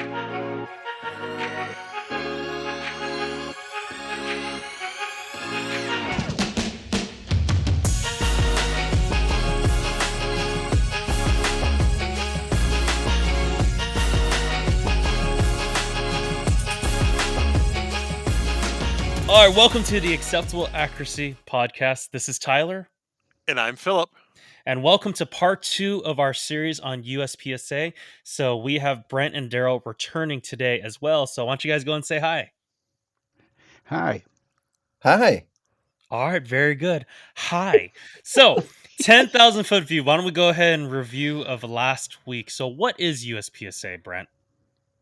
All right, welcome to the Acceptable Accuracy Podcast. This is Tyler. And I'm Philip. And welcome to part 2 of our series on USPSA. So we have Brent and Deryl returning today as well. So why don't you guys go and say hi? Hi. Hi. All right, very good. Hi. So 10,000 foot view. Why don't we go ahead and review of last week? So what is USPSA, Brent?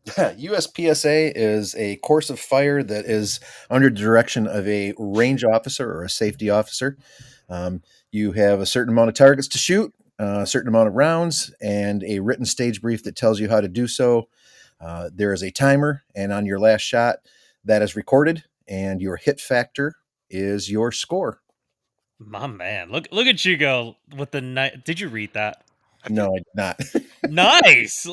USPSA is a course of fire that is under the direction of a range officer or a safety officer. You have a certain amount of targets to shoot, a certain amount of rounds, and a written stage brief that tells you how to do so. There is a timer, and on your last shot, that is recorded, and your hit factor is your score. My man, look at you go with the night. Did you read that? No, I did not. Nice.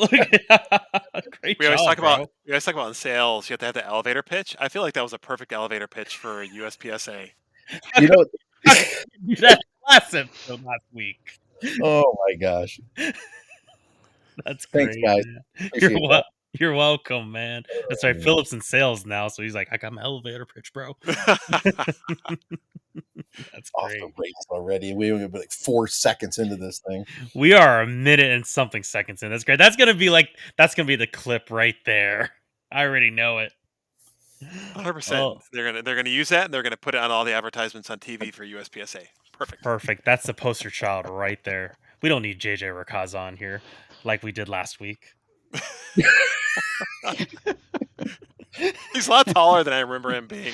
Great We always job, talk about bro. in sales. You have to have the elevator pitch. I feel like that was a perfect elevator pitch for USPSA. You know, That last episode last week. oh my gosh. That's great. Thanks, guys. Man. You're welcome, man. That's right. Philip's in sales now, so he's like, I got my elevator pitch, bro. That's Off great. the race already. We only be like 4 seconds into this thing. We are a minute and something seconds in. That's great. That's gonna be the clip right there. I already know it. 100%. They're gonna use that, and they're gonna put it on all the advertisements on TV for USPSA. Perfect. That's the poster child right there. We don't need JJ Rakaz on here like we did last week. He's a lot taller than I remember him being.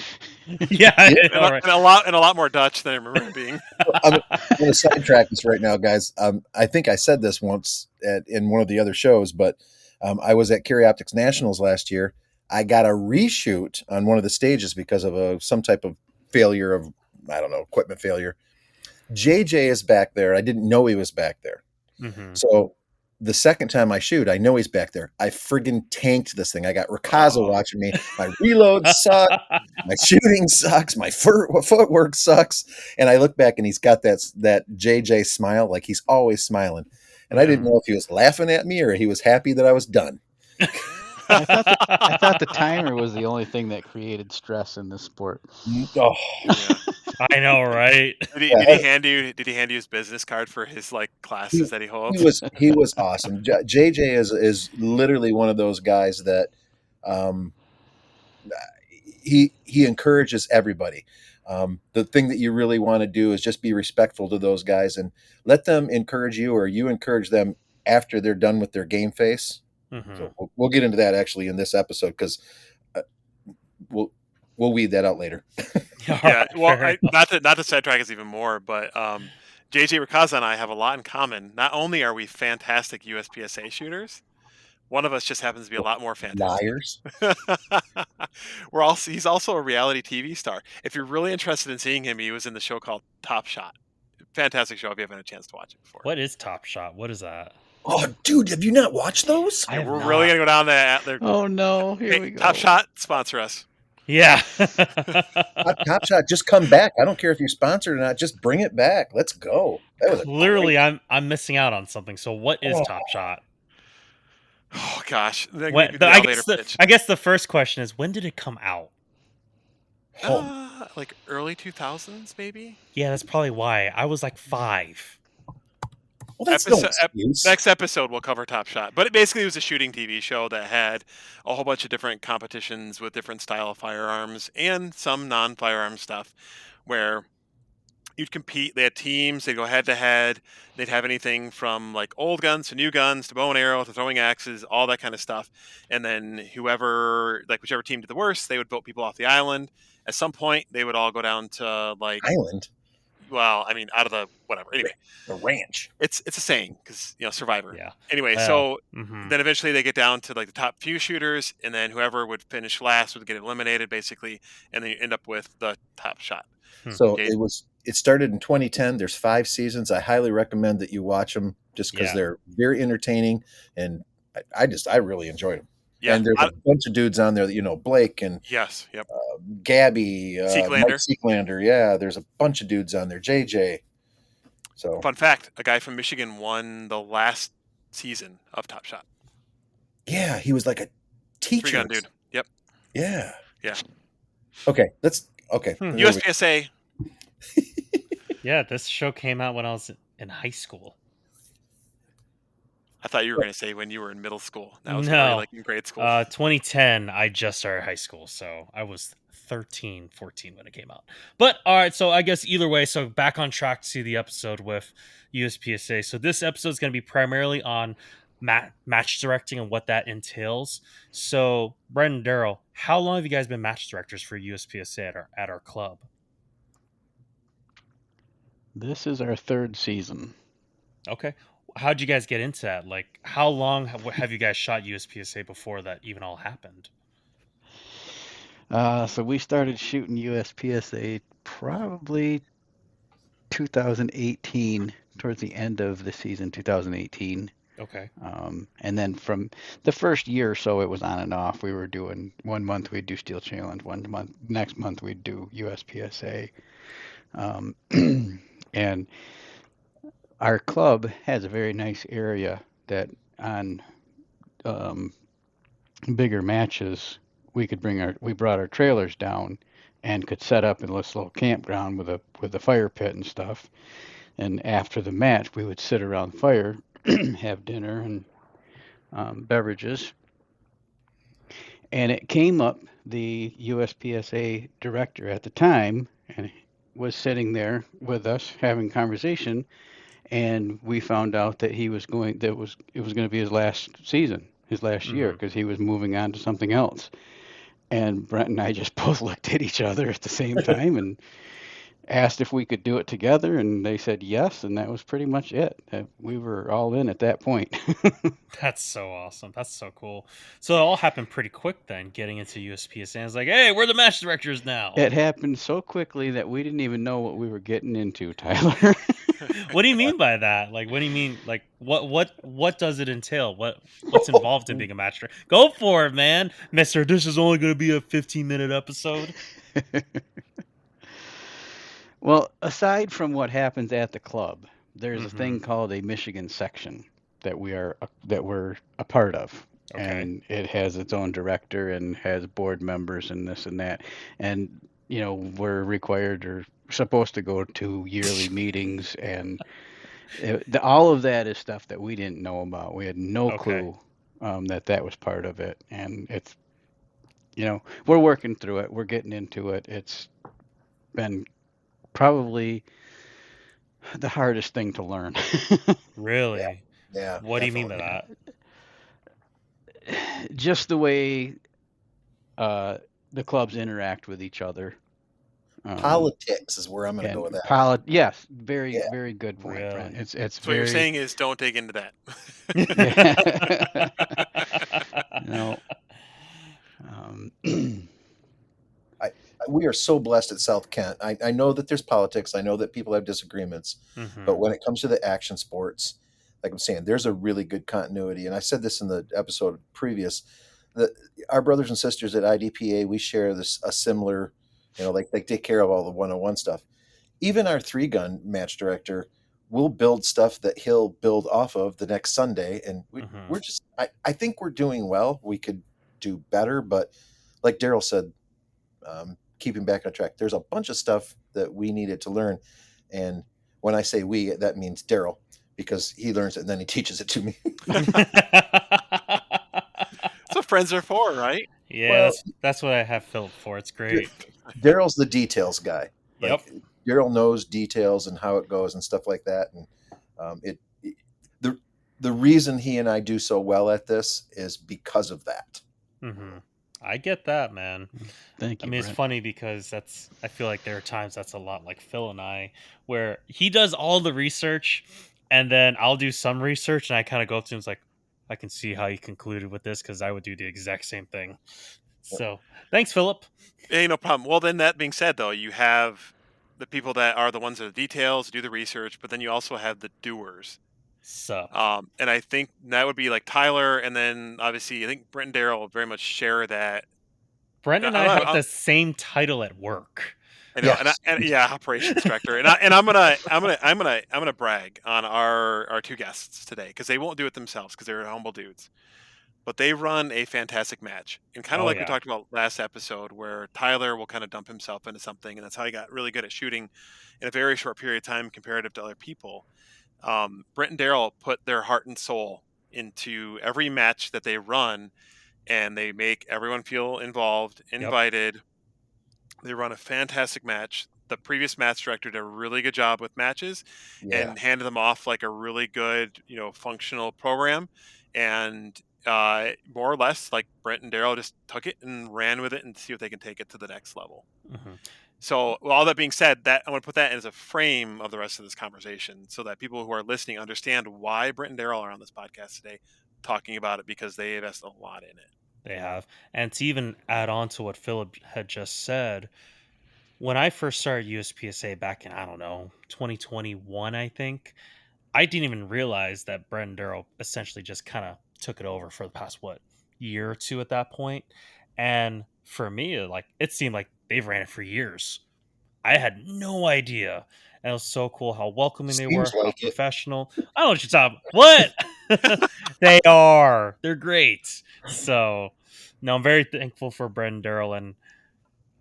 Yeah, and a lot more Dutch than I remember him being. I'm going to sidetrack this right now, guys. I think I said this once in one of the other shows, but I was at Optics Nationals last year. I got a reshoot on one of the stages because of some type of failure of, I don't know, equipment failure. JJ is back there. I didn't know he was back there. Mm-hmm. So the second time I shoot, I know he's back there. I friggin' tanked this thing. I got Rakaza watching me. My reload sucks. My shooting sucks. My footwork sucks. And I look back and he's got that JJ smile, like he's always smiling. And I didn't know if he was laughing at me or he was happy that I was done. I thought the timer was the only thing that created stress in this sport. Oh, Yeah. I know, right? Did he hand you his business card for his classes that he holds? He was awesome. JJ is literally one of those guys that he encourages everybody. The thing that you really want to do is just be respectful to those guys and let them encourage you, or you encourage them after they're done with their game face. Mm-hmm. So we'll get into that actually in this episode because we'll weed that out later. Yeah, well, not to sidetrack us even more, but JJ Rakaza and I have a lot in common. Not only are we fantastic USPSA shooters, one of us just happens to be a lot more fantastic. Liars. He's also a reality TV star. If you're really interested in seeing him, he was in the show called Top Shot. Fantastic show if you haven't had a chance to watch it before. What is Top Shot? What is that? Oh, dude, have you not watched those? We're really going to go down that. Oh, no. Here we go. Top Shot, sponsor us. Yeah. Top Shot, just come back. I don't care if you're sponsored or not. Just bring it back. Let's go. Clearly, I'm missing out on something. So what is Top Shot? Oh, gosh. I guess the first question is, when did it come out? Like early 2000s, maybe? Yeah, that's probably why. I was like 5. Well, that's no excuse. Next episode, we'll cover Top Shot. But it basically was a shooting TV show that had a whole bunch of different competitions with different style of firearms and some non-firearm stuff where you'd compete. They had teams. They'd go head-to-head. They'd have anything from old guns to new guns to bow and arrow to throwing axes, all that kind of stuff. And then whichever team did the worst, they would vote people off the island. At some point, they would all go down to island. Well, I mean, out of the whatever. Anyway, the ranch. It's a saying because Survivor. Yeah. Anyway, so then eventually they get down to the top few shooters, and then whoever would finish last would get eliminated, basically, and then you end up with the Top Shot. So it started in 2010. There's 5 seasons. I highly recommend that you watch them just because they're very entertaining, and I really enjoyed them. Yeah. And there's a bunch of dudes on there that Blake and Yes. Yep. Gabby, Mike Seeklander. Seeklander. Yeah, there's a bunch of dudes on there. JJ. So Fun fact: a guy from Michigan won the last season of Top Shot. yeah, he was like a teacher. 3-gun dude. Yep. Yeah. Yeah. Okay. Okay. Hmm. There we- USPSA. Yeah, this show came out when I was in high school. I thought you were going to say when you were in middle school. That was No. like in grade school. 2010, I just started high school, so I was 13, 14 when it came out. But all right, so I guess either way, so back on track to the episode with USPSA. So this episode is going to be primarily on match directing and what that entails. So, Brent and Deryl, how long have you guys been match directors for USPSA at our club? This is our third season. Okay. How'd you guys get into that? Like, how long have you guys shot USPSA before that even all happened? So we started shooting USPSA probably 2018, towards the end of the season, 2018. Okay. And then from the first year or so, it was on and off. We were doing 1 month we'd do Steel Challenge, next month we'd do USPSA. And our club has a very nice area that on bigger matches we brought our trailers down and could set up in this little campground with a fire pit and stuff. And after the match, we would sit around the fire, have dinner and beverages. And it came up, the USPSA director at the time, and was sitting there with us having conversation, and we found out that it was going to be his last season, his last year, because he was moving on to something else. And Brent and I just both looked at each other at the same time and asked if we could do it together, and they said yes, and that was pretty much it. We were all in at that point. That's so awesome. That's so cool. So it all happened pretty quick then, getting into USPSA. And it's like, hey, we're the match directors now. It happened so quickly that we didn't even know what we were getting into, Tyler. What do you mean by that? Like, what do you mean? Like, what does it entail? What's involved in being a match director? Go for it, man, Mister. This is only going to be a 15-minute episode. Well, aside from what happens at the club, there's a thing called a Michigan section that we're a part of. Okay. And it has its own director and has board members and this and that. And we're required or supposed to go to yearly meetings, and all of that is stuff that we didn't know about. We had no clue that was part of it. And it's we're working through it. We're getting into it. It's been probably the hardest thing to learn. Really? Yeah. What do you mean by that? Just the way the clubs interact with each other. Politics is where I'm going to go with that. Yes, very good point, Really? Brent. It's So what you're saying is don't dig into that. We are so blessed at South Kent. I know that there's politics. I know that people have disagreements. But when it comes to the action sports, like I'm saying, there's a really good continuity. And I said this in the episode previous, that our brothers and sisters at IDPA, we share a similar, like they take care of all the 101 stuff. Even our 3-gun match director will build stuff that he'll build off of the next Sunday. And we're just, I think we're doing well. We could do better. But like Deryl said, keeping back on track, there's a bunch of stuff that we needed to learn. And when I say we, that means Deryl, because he learns it and then he teaches it to me. That's what friends are for, right? Yeah, Well, that's what I have Philip for. It's great. Daryl's the details guy. Yep. Deryl knows details and how it goes and stuff like that. And the reason he and I do so well at this is because of that. I get that, man. Thank you. I mean, Brent. it's funny because I feel like there are times that's a lot like Phil and I, where he does all the research and then I'll do some research and I kind of go up to him, it's like, I can see how you concluded with this because I would do the exact same thing. So thanks, Philip. Hey, no problem. Well, then that being said, though, you have the people that are the ones that are the details, do the research, but then you also have the doers. Sup. And I think that would be like Tyler, and then obviously I think Brent and Daryl very much share that. Brent and I have I'm, the same title at work. I know, Yes. and yeah, operations director, and I'm gonna brag on our two guests today because they won't do it themselves because they're humble dudes, but they run a fantastic match, and kind of Oh like we yeah. talked about last episode, where Tyler will kind of dump himself into something, and that's how he got really good at shooting in a very short period of time comparative to other people. Brent and Daryl put their heart and soul into every match that they run, and they make everyone feel involved, Yep. invited. They run a fantastic match. The previous match director did a really good job with matches Yeah. and handed them off like a really good, functional program. And more or less, like Brent and Daryl just took it and ran with it and see if they can take it to the next level. Hmm. So, with all that being said, that I want to put that as a frame of the rest of this conversation, so that people who are listening understand why Brent and Daryl are on this podcast today, talking about it because they invest a lot in it. They have. And to even add on to what Philip had just said, when I first started USPSA back in, I don't know, 2021, I think, I didn't even realize that Brent and Darrell essentially just kind of took it over for the past, what, year or two at that point. And for me, like, it seemed like they've ran it for years. I had no idea. And it was so cool how welcoming they Seems were, how like it. professional. I don't know what you're talking about. What? They are. They're great. So, no, I'm very thankful for Brent and Darrell and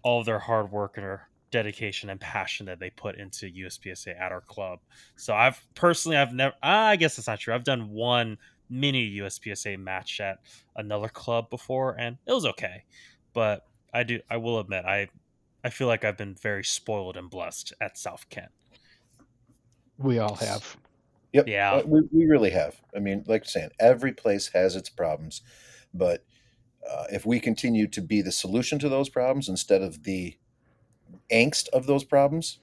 all of their hard work and their dedication and passion that they put into USPSA at our club. So I've never, I guess that's not true. I've done one mini USPSA match at another club before and it was okay. But I will admit, I feel like I've been very spoiled and blessed at South Kent. We all have. Yep. Yeah. We really have. I mean, like I'm saying, every place has its problems, but if we continue to be the solution to those problems instead of the angst of those problems,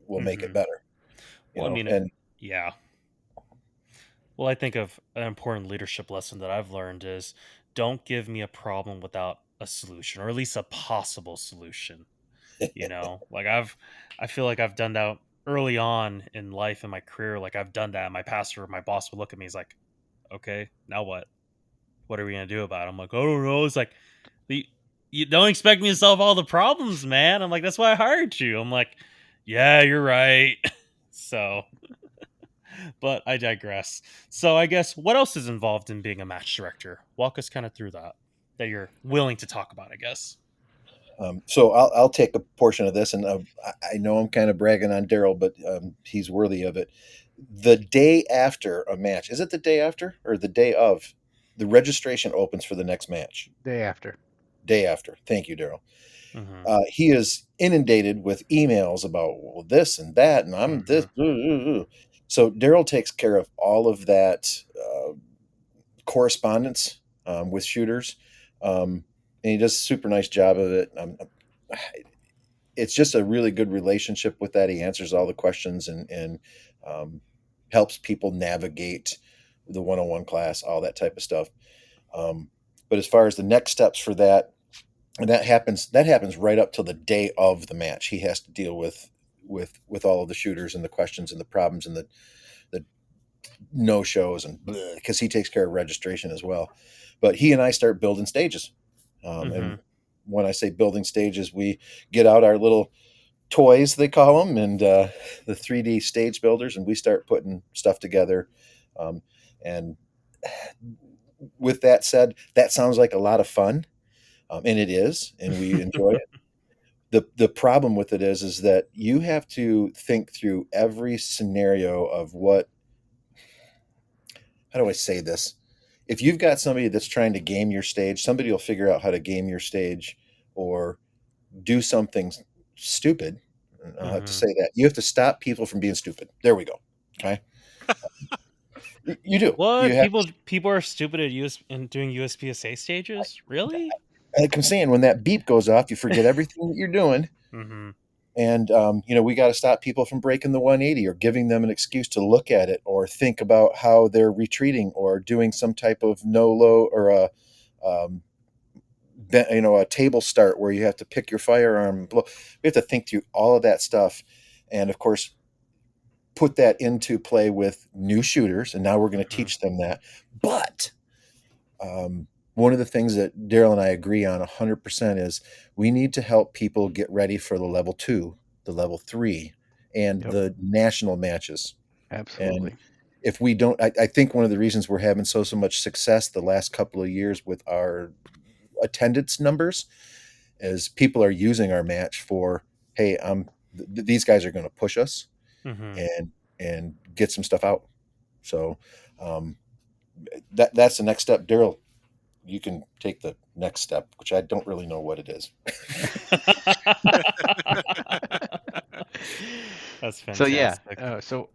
we'll make it Hmm. better. Well, I mean, And yeah. Well, I think of an important leadership lesson that I've learned is don't give me a problem without a solution or at least a possible solution. Like I feel like I've done that early on in life in my career. Like I've done that. My pastor, my boss would look at me. He's like, "Okay, now what? What are we gonna do about it?" I'm like, "I don't know." It's like, "You you don't expect me to solve all the problems, man." I'm like, "That's why I hired you." I'm like, "Yeah, you're right." So, but I digress. So I guess what else is involved in being a match director? Walk us kind of through that you're willing to talk about. I guess. so I'll take a portion of this, and I know I'm kind of bragging on Daryl, but he's worthy of it. The day after a match, is it the day after or the day of? The registration opens for the next match. Day after. Day after. Thank you, Daryl. Mm-hmm. He is inundated with emails about, well, this and that, and I'm Mm-hmm. this. So Daryl takes care of all of that correspondence with shooters, and he does a super nice job of it. It's just a really good relationship with that. He answers all the questions and um, helps people navigate the 101 class, all that type of stuff. But as far as the next steps for that, and that happens right up till the day of the match. He has to deal with all of the shooters and the questions and the problems and the no shows and because he takes care of registration as well. But he and I start building stages, Mm-hmm. and when I say building stages, we get out our little toys, they call them, and the 3D stage builders, and we start putting stuff together. And with that said, that sounds like a lot of fun, and it is, and we enjoy it. The problem with it is that you have to think through every scenario of what, how do I say this? If you've got somebody that's trying to game your stage, somebody will figure out how to game your stage or do something stupid. I'll have to Mm-hmm. say that. You have to stop people from being stupid. There we go. Okay. You do. You What have people are stupid at in doing USPSA stages? Really? like I'm saying, when that beep goes off, you forget everything that you're doing. Mm-hmm. And we got to stop people from breaking the 180 or giving them an excuse to look at it or think about how they're retreating or doing some type of no low or um, a table start where you have to pick your firearm. We have to think through all of that stuff, and of course, put that into play with new shooters, and now we're going to Mhm. teach them that. But one of the things that Daryl and I agree on 100% is we need to help people get ready for the level 2, the level 3, and Yep, the national matches. And absolutely. if we don't, I think one of the reasons we're having so much success the last couple of years with our attendance numbers is people are using our match for, hey, these guys are going to push us Mhm. and get some stuff out. So um, that's the next step. Daryl, you can take the next step, which I don't really know what it is. That's So yeah, fantastic. so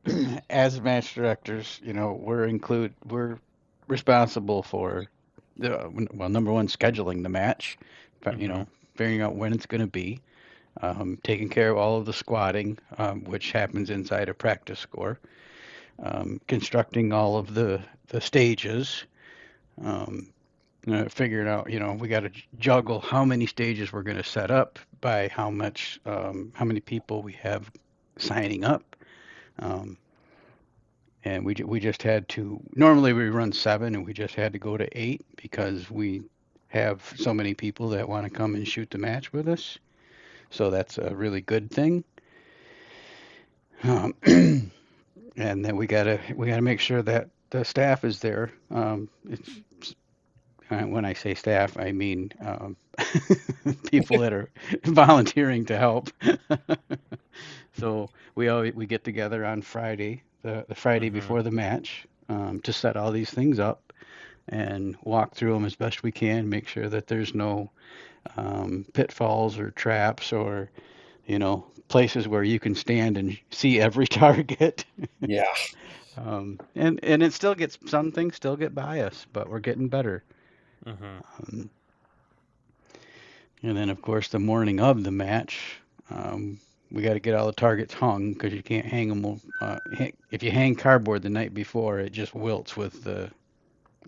as match directors, we're responsible for well, number one, scheduling the match, but Mhm. figuring out when it's going to be, taking care of all of the squatting, which happens inside a practice score, constructing all of the stages, um, figuring out, we got to juggle how many stages we're going to set up by how many people we have signing up. Um, and we just had to. Normally we run 7, and we just had to go to 8 because we have so many people that want to come and shoot the match with us. So that's a really good thing. Um, and then we gotta make sure that the staff is there. When I say staff, I mean people that are volunteering to help. So we get together on Friday, the Friday Mhm. before the match, to set all these things up and walk through them as best we can. Make sure that there's no pitfalls or traps or places where you can stand and see every target. Yeah. And it still gets some things still get by us, but we're getting better. Mhm. Um, and then of course the morning of the match, um, we got to get all the targets hung because you can't hang them. If you hang cardboard the night before, it just wilts with Yeah.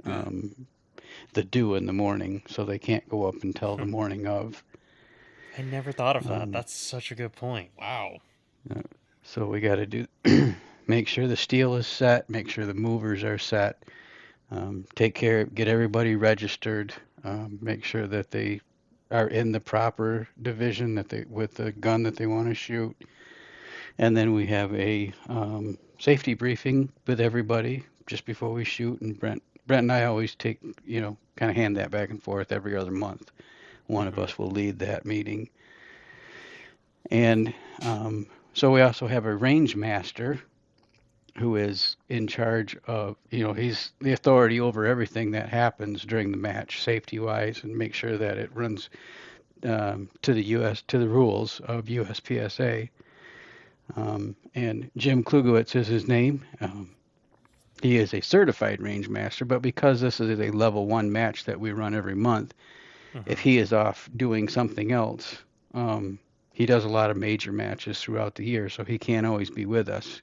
um, the dew in the morning, so they can't go up until the morning of. I never thought of that. Um, That's such a good point. Wow. uh, so we got to make sure the steel is set, make sure the movers are set, get everybody registered, make sure that they are in the proper division with the gun that they want to shoot, and then we have a safety briefing with everybody just before we shoot. And Brent and I always kind of hand that back and forth every other month. One of Mhm. us will lead that meeting, and so we also have a range master who is in charge of, he's the authority over everything that happens during the match, safety wise, and make sure that it runs to the rules of USPSA. And Jim Klugowitz is his name. He is a certified range master, but because this is a level 1 match that we run every month, if Mhm. he is off doing something else, um, he does a lot of major matches throughout the year, so he can't always be with us.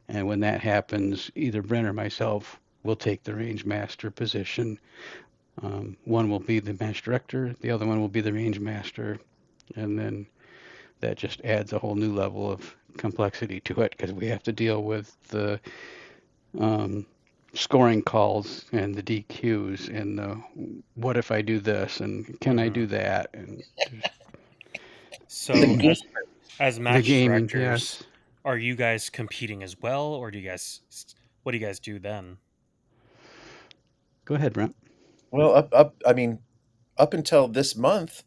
And when that happens, either Brent or myself will take the range master position. One will be the match director, the other one will be the range master, and then that just adds a whole new level of complexity to it because we have to deal with the um, scoring calls and the DQs and the what if I do this and can I Mhm. do that and The So game. as the match gaming. directors, Yes, are you guys competing as well, or what do you guys do then? go ahead, Brent. Well, I mean, up until this month,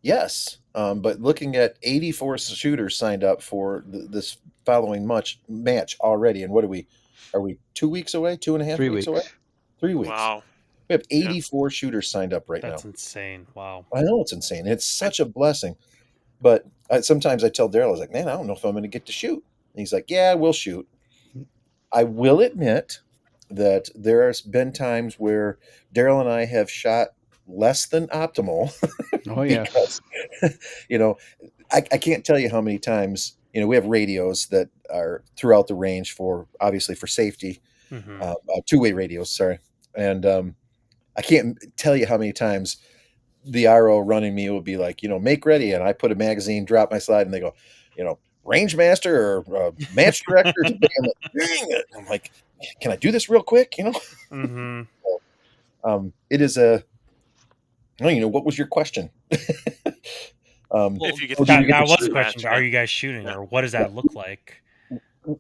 yes. But looking at 84 shooters signed up for this following match already. And what are we 2 weeks away, two and a half Three weeks away? weeks. 3 weeks. Wow. We have Yeah. 84 shooters signed up right That's now. insane. Wow. I know it's insane. It's And such a blessing. But sometimes I tell Daryl, I was like, man, I don't know if I'm going to get to shoot. And he's like, yeah, we'll shoot. I will admit that there has been times where Daryl and I have shot less than optimal Oh yes. because, you know, I can't tell you how many times, we have radios that are throughout the range for obviously for safety, Mhm. two-way radios, sorry. And I can't tell you how many times the RO running me will be like, make ready. And I put a magazine, drop my slide, and they go, you know, range master or match director or something. I'm like, dang it. I'm like, can I do this real quick? Mm-hmm. It is a, what was your question? Well, If you get to Did we that get shoot to that was in the the shoot? question. match, But are yeah. you guys shooting, Yeah. or what does Yeah, that look like?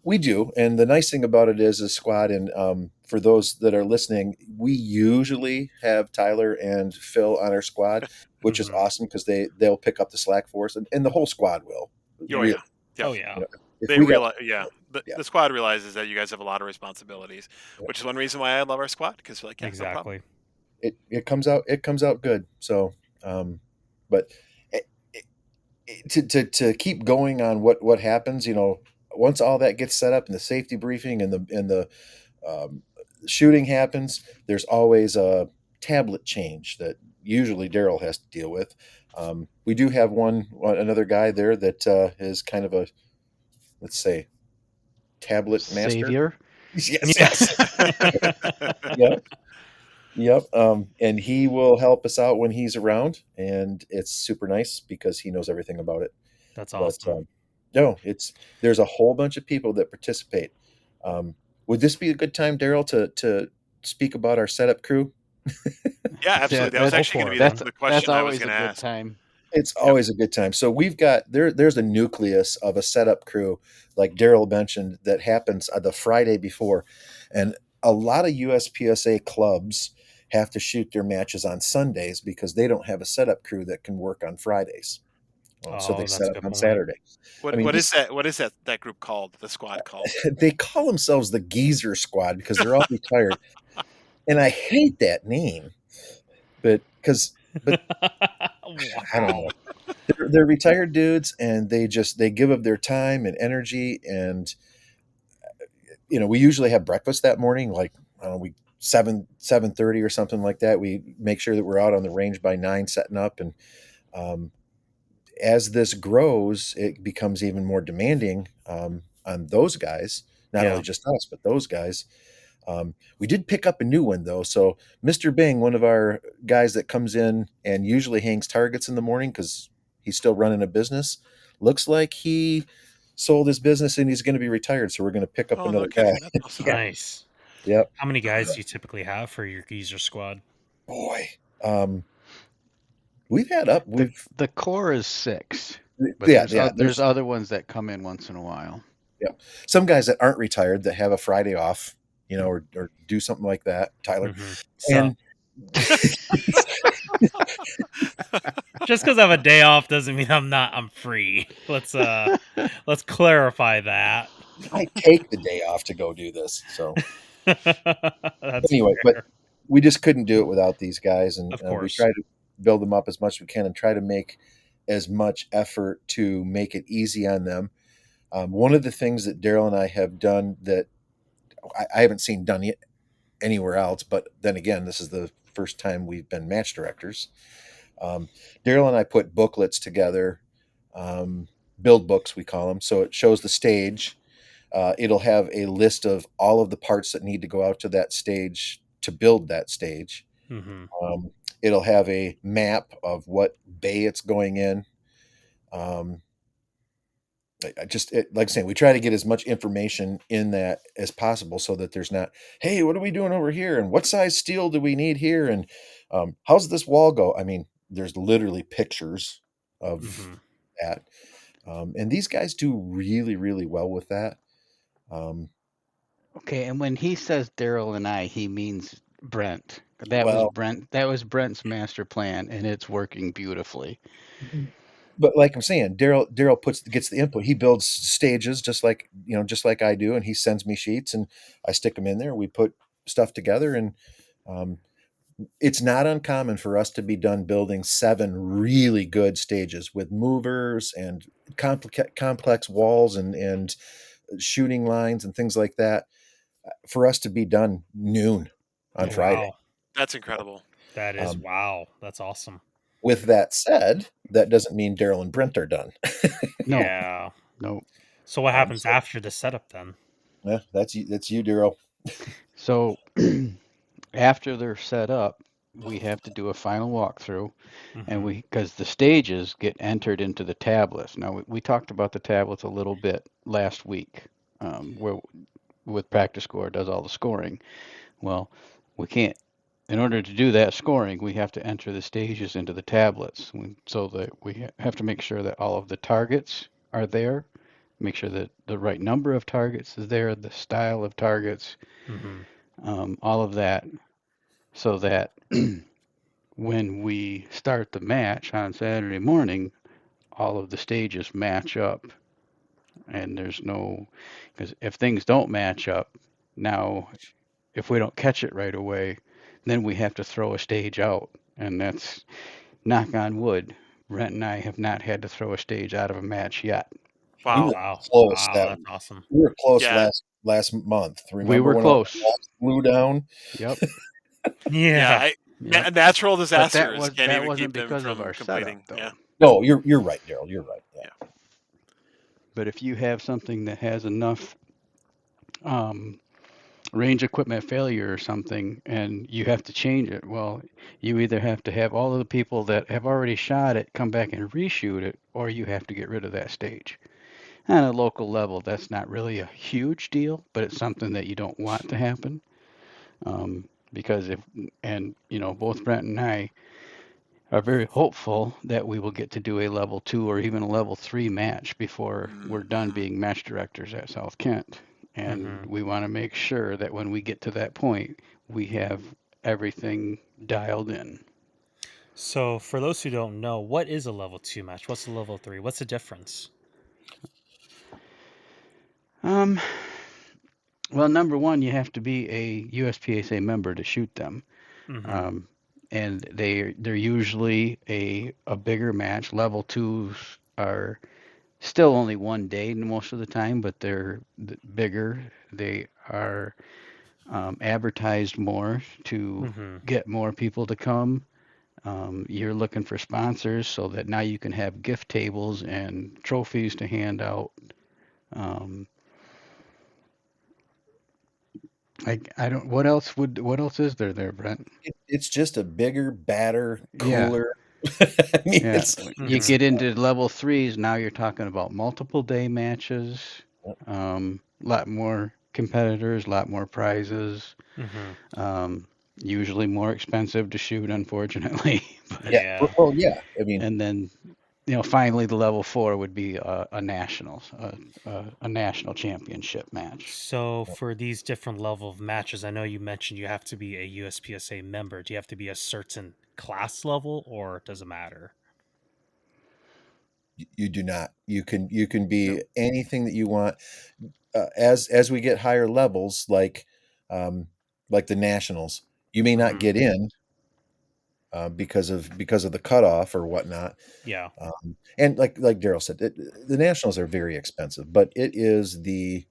we do. And the nice thing about it is squad. And for those that are listening, we usually have Tyler and Phil on our squad, which is Mm-hmm. awesome because they'll pick up the slack for us, and the whole squad will. Oh Real, yeah. Yep. Oh yeah, you know, if They we got, realize, yeah. yeah, The squad realizes that you guys have a lot of responsibilities, yeah, which is one reason why I love our squad, because we're like, yeah, no problem. exactly. it comes out good. So, but it, to keep going on what happens, once all that gets set up and the safety briefing and the um, shooting happens, there's always a tablet change that usually Daryl has to deal with. We do have another guy there that is kind of a, let's say, tablet master. Savior. Yes, Yeah. yes, yep, yep. And he will help us out when he's around, and it's super nice because he knows everything about it. That's But awesome. no, there's a whole bunch of people that participate. Would this be a good time, Daryl, to speak about our setup crew? Yeah, Yeah, absolutely. That was Go actually for going it, to be man. the that's question I was always going a to good ask. time. It's Yep. always a good time. So we've got there's a nucleus of a setup crew, like Daryl mentioned, that happens the Friday before, and a lot of USPSA clubs have to shoot their matches on Sundays because they don't have a setup crew that can work on Fridays. So they Oh, set that's a up good on point. Saturday. I mean, this What is that group called? The squad called? they call themselves the Geezer Squad because they're all retired, and I hate that name, but I don't Wow. know. They're retired dudes, and they give of their time and energy, and we usually have breakfast that morning, like I don't know, we 7:30 or something like that. We make sure that we're out on the range by 9 setting up, and um, as this grows, it becomes even more demanding on those guys, not only Yeah. just us, but those guys. We did pick up a new one though. So Mr. Bing, one of our guys that comes in and usually hangs targets in the morning because he's still running a business, looks like he sold his business and he's going to be retired. So we're going to pick up Oh, no another guy. kidding. That's awesome. Yeah. Nice. Yep. How many guys do you typically have for your geezer squad? Boy. Um, we've had up. The We've the core is 6, but yeah, there's yeah. there's other ones that come in once in a while. Yeah, some guys that aren't retired that have a Friday off, or do something like that. Tyler Mm-hmm. So and just because I have a day off doesn't mean I'm free. Let's clarify that. I take the day off to go do this. So That's anyway, but fair. we just couldn't do it without these guys, and Of we course. try to build them up as much as we can, and try to make as much effort to make it easy on them. One of the things that Daryl and I have done that I haven't seen done yet anywhere else, but then again, this is the first time we've been match directors. Um, Daryl and I put booklets together, um, build books, we call them. So it shows the stage. It'll have a list of all of the parts that need to go out to that stage to build that stage. Mm-hmm. It'll have a map of what bay it's going in. Um, like I say, we try to get as much information in that as possible so that there's not, hey, what are we doing over here? And what size steel do we need here? And how's this wall go? I mean, there's literally pictures of Mm-hmm. that. And these guys do really, really well with that. Um, Okay, and when he says Daryl and I, he means Brent. well, That was Brent's master plan, and it's working beautifully. but like I'm saying, Daryl gets the input. He builds stages just like I do, and he sends me sheets, and I stick them in there. We put stuff together, and um, it's not uncommon for us to be done building 7 really good stages with movers and complex walls and shooting lines and things like that. For us to be done noon on Oh Friday. wow. That's incredible. That is Um, wow. That's awesome. with that said, that doesn't mean Daryl and Brent are done. No, Yeah. no. So what happens So after the setup then? yeah, that's you, Daryl. So after they're set up, we have to do a final walkthrough, and Mhm. because the stages get entered into the tablets. Now we talked about the tablets a little bit last week, where with Practice Score does all the scoring. Well, we can't. In order to do that scoring, we have to enter the stages into the tablets, so that we have to make sure that all of the targets are there, make sure that the right number of targets is there, the style of targets, Mhm. all of that, so that when we start the match on Saturday morning, all of the stages match up, and there's no, because if things don't match up, now if we don't catch it right away, then we have to throw a stage out, and that's, knock on wood, Brent and I have not had to throw a stage out of a match yet. We Wow. were Wow. close. Wow, That that's awesome. we were close Yeah. last month. We Remember were when all the close. walls flew down? Yep, Yeah. Yeah. yep. Natural But disasters can't that even keep wasn't them because of from our setup completing. though. Yeah. No, you're right, Daryl. You're right. Yeah. Yeah. But if you have something that has enough um, range equipment failure or something and you have to change it, well, you either have to have all of the people that have already shot it come back and reshoot it, or you have to get rid of that stage. On a local level, that's not really a huge deal, but it's something that you don't want to happen. Because if, and both Brent and I are very hopeful that we will get to do a level 2 or even a level 3 match before we're done Mm-hmm. being match directors at South Kent. And Mhm. we want to make sure that when we get to that point, we have everything dialed in. So, for those who don't know, what is a level 2 match? What's a level 3? What's the difference? Um, well, number one, you have to be a USPSA member to shoot them. Mhm. Um, and they're usually a bigger match. Level twos are still only one day most of the time, but they're bigger. They are advertised more to Mhm. get more people to come. You're looking for sponsors so that now you can have gift tables and trophies to hand out. Um, I don't. What else is there, Brent? It's just a bigger, badder, Yeah, cooler. I mean, yeah. You Mhm. get into level threes, now you're talking about multiple day matches, lot more competitors, lot more prizes. Mhm. Um, Usually more expensive to shoot, unfortunately. But yeah. Yeah. Well, yeah. I mean, and then finally the level four would be a nationals, a national championship match. So, for these different level of matches, I know you mentioned you have to be a USPSA member. Do you have to be a certain class level, or does it matter? you do not. You can Yep. be anything that you want. As we get higher levels, um, like the nationals, you may not Mhm. get in because of the cutoff or whatnot. Yeah. And like Daryl said, the nationals are very expensive, but it is the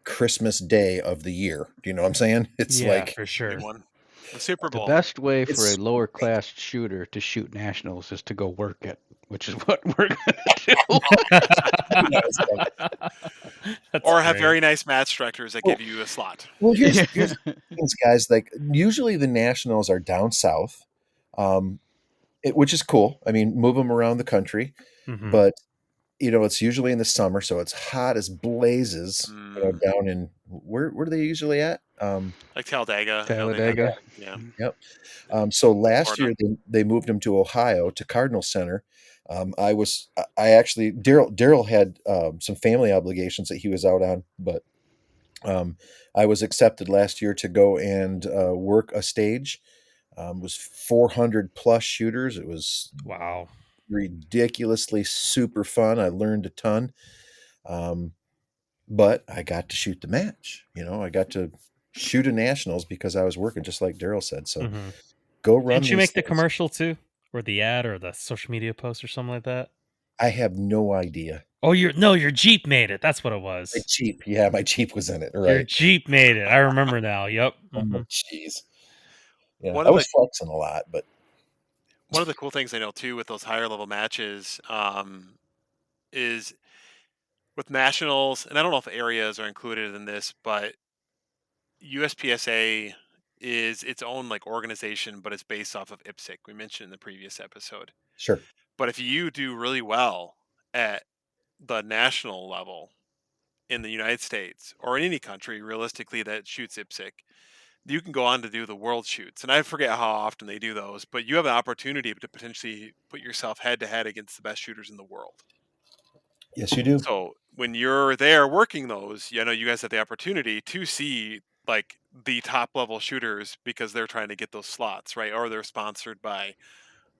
Christmas day of the year. Do you know what I'm saying? It's Yeah, like for Big sure. one. The Super The Bowl. best way for a it's lower class shooter to shoot nationals is to go work it, which is what we're gonna do. That's Or have great. very nice match directors that well, give you a slot. well, here's Yeah. the things, guys. Like usually the nationals are down south, um, which is cool. I mean, move them around the country, Mhm. but it's usually in the summer, so it's hot as blazes. Mm, Down in where are they usually at? like Talladega. They have. Talladega. Yeah. Yep. So last Florida. year they moved him to Ohio to Cardinal Center. I actually Daryl had some family obligations that he was out on, but um, I was accepted last year to go and work a stage. It was 400 plus shooters. It was Wow. ridiculously super fun. I learned a ton, um, but I got to shoot the match. I got to shoot a nationals because I was working, just like Daryl said. So Mhm. go run Didn't you these make the things. commercial too? Or the ad or the social media post or something like that? I have no idea. Oh, your Jeep made it. That's what it My was. Jeep, yeah, my Jeep was in it, Your right? Jeep made it. I remember now. Yep. Oh, Mhm. jeez. Yeah, One I of the was flexing a lot, but one of the cool things I know too with those higher level matches is with nationals, and I don't know if areas are included in this, but USPSA is its own like organization, but it's based off of IPSC. We mentioned in the previous episode. Sure. But if you do really well at the national level in the United States or in any country realistically that shoots IPSC, you can go on to do the world shoots. And I forget how often they do those, but you have an opportunity to potentially put yourself head to head against the best shooters in the world. Yes, you do. So when you're there working those, you know, you guys have the opportunity to see like the top level shooters because they're trying to get those slots, right? Or they're sponsored by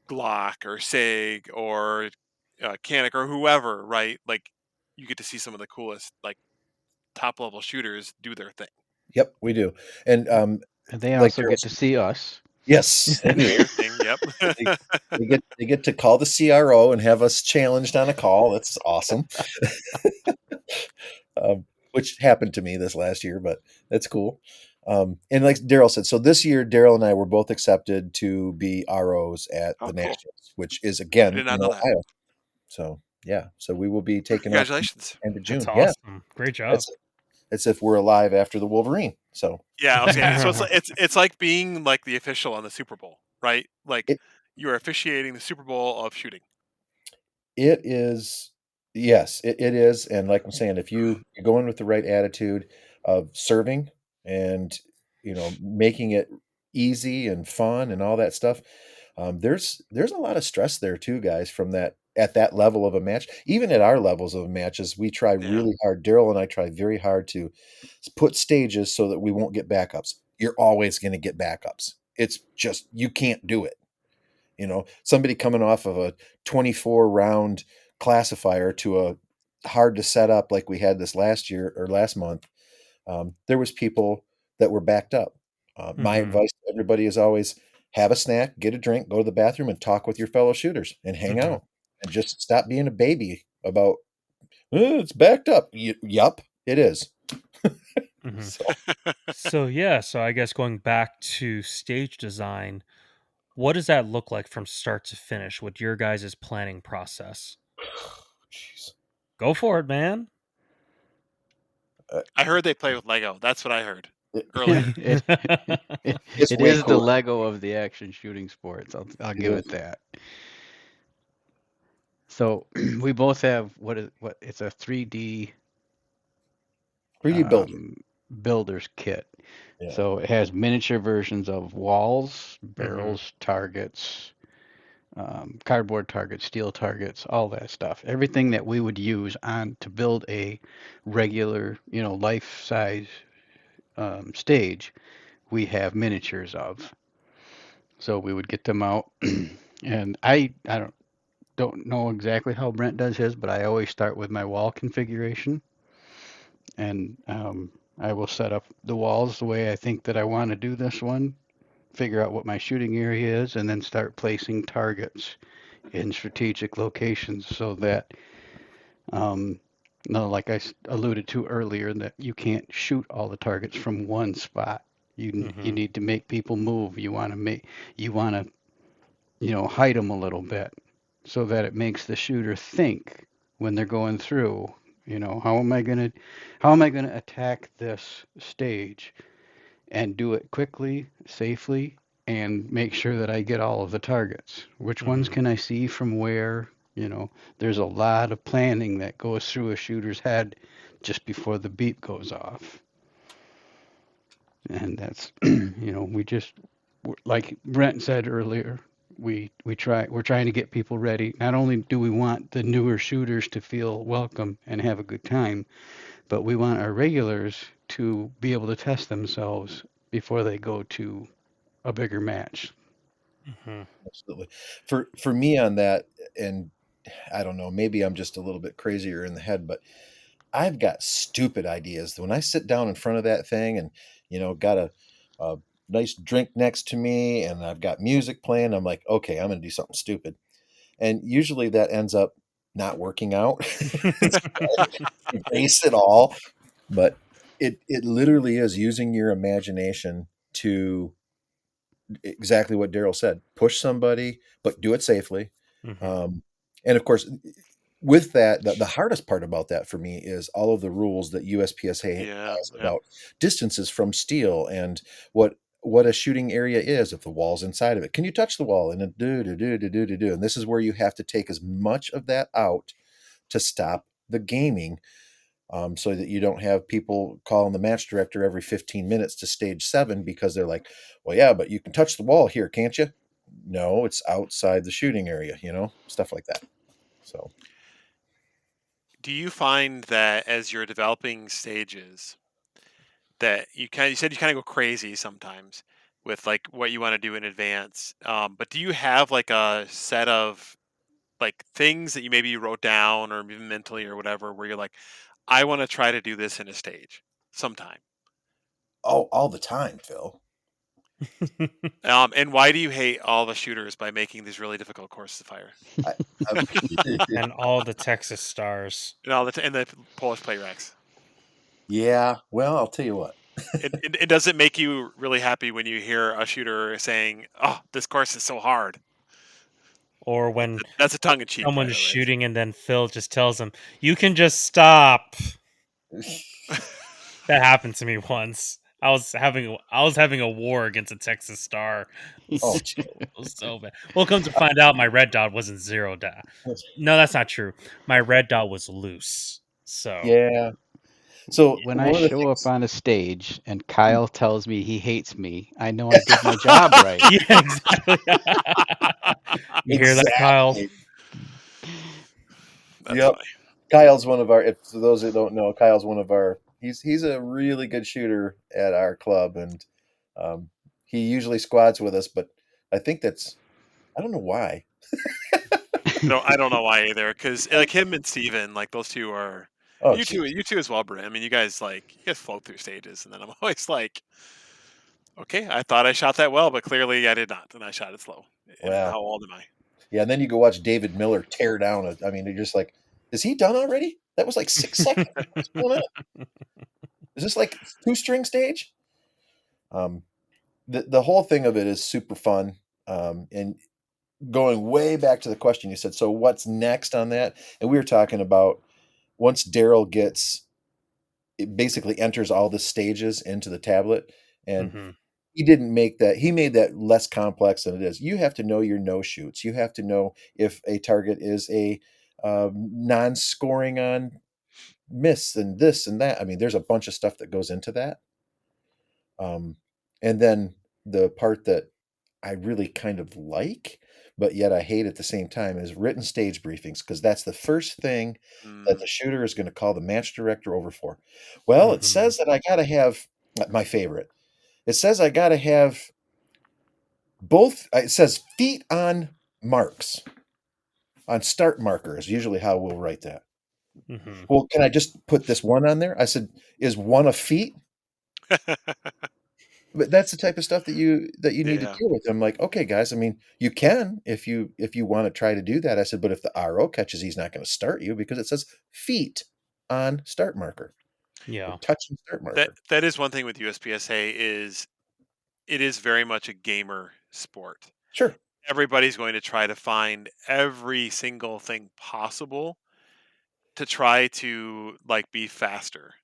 Glock or SIG or Canik or whoever, right? Like you get to see some of the coolest like top level shooters do their thing. Yep, we do. And And they like also Daryl get said, to see us. yes, they Do do. your thing. Yep. They, they get to call the CRO and have us challenged on a call. That's awesome. Which happened to me this last year, but that's cool. And like Daryl said, so this year Daryl and I were both accepted to be ROs at Oh, the cool. Nationals, which is I again did not in know that. Ohio. So yeah, so we will be taking off Congratulations. end of That's June. Yeah, awesome. Great job. that's if we're alive after the Wolverine. So Yeah, okay. So it's like being like the official on the Super Bowl, right? Like it you're officiating the Super Bowl of shooting. it is, yes, it is. And like I'm saying, if you go in with the right attitude of serving and making it easy and fun and all that stuff, there's a lot of stress there too, guys, from that at that level of a match. Even at our levels of matches, we try Yeah. really hard. Daryl and I try very hard to put stages so that we won't get backups. You're always going to get backups. It's just you can't do it. Somebody coming off of a 24 round classifier to a hard to set up like we had this last year or last month. There was people that were backed up. My Mhm. advice to everybody is always have a snack, get a drink, go to the bathroom, and talk with your fellow shooters and hang Mhm. out, and just stop being a baby about it's backed up. Yup, it is. Mhm. So So yeah, so I guess going back to stage design, what does that look like from start to finish with your guys' planning process? jeez. Go for it, man. Uh, I heard they play with Lego. That's what I heard it- earlier. it, it, it's it way is the cooler. Lego of the action shooting sports. I'll It give it is that. So we both have what it's a 3D 3D builder. builder's kit. Yeah. So it has miniature versions of walls, Mhm. barrels, targets, cardboard targets, steel targets, all that stuff. Everything that we would use on to build a regular, life-size stage, we have miniatures of. So we would get them out, and I don't know exactly how Brent does his, but I always start with my wall configuration, and I will set up the walls the way I think that I want to do this one, figure out what my shooting area is, and then start placing targets in strategic locations so that, um, no, like alluded to earlier, that you can't shoot all the targets from one spot. You Mhm. need to make people move. You want to hide them a little bit so that it makes the shooter think when they're going through, how am I going to attack this stage and do it quickly, safely, and make sure that I get all of the targets. Which ones Mhm. can I see from where? There's a lot of planning that goes through a shooter's head just before the beep goes off. And that's, we just, like Brent said earlier, we're trying to get people ready. Not only do we want the newer shooters to feel welcome and have a good time, but we want our regulars to be able to test themselves before they go to a bigger match. Mhm. Absolutely. For me on that, and I don't know, maybe I'm just a little bit crazier in the head, but I've got stupid ideas. When I sit down in front of that thing and, got a nice drink next to me and I've got music playing, I'm like, okay, I'm going to do something stupid. And usually that ends up not working out. Base it all. But it literally is using your imagination to exactly what Daryl said. Push somebody, but do it safely. Mhm. Um, and of course, with that, the hardest part about that for me is all of the rules that USPSA Yeah. has Yep. about distances from steel and what what a shooting area is if the wall's inside of it. Can you touch the wall? And then do. And this is where you have to take as much of that out to stop the gaming, so that you don't have people calling the match director every 15 minutes to stage 7 because they're like, well, yeah, but you can touch the wall here, can't you? No, it's outside the shooting area, stuff like that. So, Do you find that as you're developing stages that you said you kind of go crazy sometimes with like what you want to do in advance, but do you have like a set of like things that you maybe you wrote down or even mentally or whatever where you're like, I want to try to do this in a stage sometime? oh, all the time, Phil. And why do you hate all the shooters by making these really difficult courses of fire I, I, And all the Texas stars. and all and the Polish plate racks? yeah, well, I'll tell you what. It does it make you really happy when you hear a shooter saying, "Oh, this course is so hard"? Or when That's a tongue in cheek, by someone's the way. shooting and then Phil just tells him, "You can just stop." That happened to me once. I was having a war against a Texas Star. Oh, It was so bad. Well, come to find out, my red dot wasn't zero dot. No, that's not true. My red dot was loose. So yeah. So When I one of the show up things, on a stage and Kyle tells me he hates me, I know I did my job right. yeah, exactly. You hear that, Kyle? exactly. That's Yep. funny. Kyle's one of our. If for those that don't know, Kyle's one of our. He's a really good shooter at our club, and um, he usually squads with us. But I think I don't know why. I don't know why either, because like him and Steven, like those two are Oh, you two as well, Brent. I mean, you guys float through stages, and then I'm always like, okay, I thought I shot that well, but clearly I did not, and I shot it slow. And well, how old am I? yeah. And then you go watch David Miller tear down. I mean, you're just like, is he done already? That was like 6 seconds. What's going on? Is this like 2 string stage? Um, the whole thing of it is super fun. And going way back to the question you said, so what's next on that? And we were talking about once Daryl gets it basically enters all the stages into the tablet, and Hmm. he didn't make that he made that less complex than it is. You have to know your no shoots. You have to know if a target is a non-scoring on miss and this and that. I mean, there's a bunch of stuff that goes into that. um, and then the part that I really kind of like, but yet I hate at the same time is written stage briefings, because that's the first thing that Mm, the shooter is going to call the match director over for. Well, it Hmm. says that I got to have my favorite. It says I got to have both. It says feet on marks, on start marker is usually how we'll write that. Hmm. Well, can I just put this one on there? I said, is one a feet? But that's the type of stuff that you need to yeah. deal with. I'm like, okay, guys. I mean, you can if you want to try to do that. I said, but if the RO catches, he's not going to start you because it says feet on start marker or Yeah. touching start That marker. that is one thing with USPSA is it is very much a gamer sport. Sure. Everybody's going to try to find every single thing possible to try to like be faster.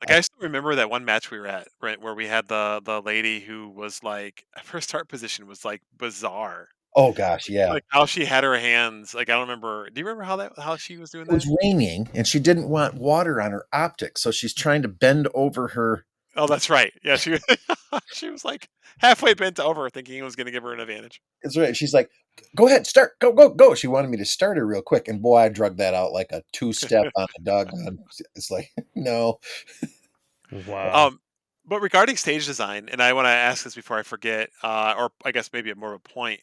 Like I I still remember that one match we were at, right, where we had the lady who was like her start position was like bizarre. oh gosh, yeah. Like how she had her hands. Like I don't remember. Do you remember how she was doing It was that? raining and she didn't want water on her optics, so she's trying to bend over her. Oh, that's right. Yeah, she she was like halfway bent over, thinking it was going to give her an advantage. It's right. She's like, go ahead, start, go, go, go. She wanted me to start her real quick, and boy, I drug that out like a two-step on a doggone. It's like, no. Wow. Um, but regarding stage design, and I want to ask this before I forget, or I guess maybe more of a point,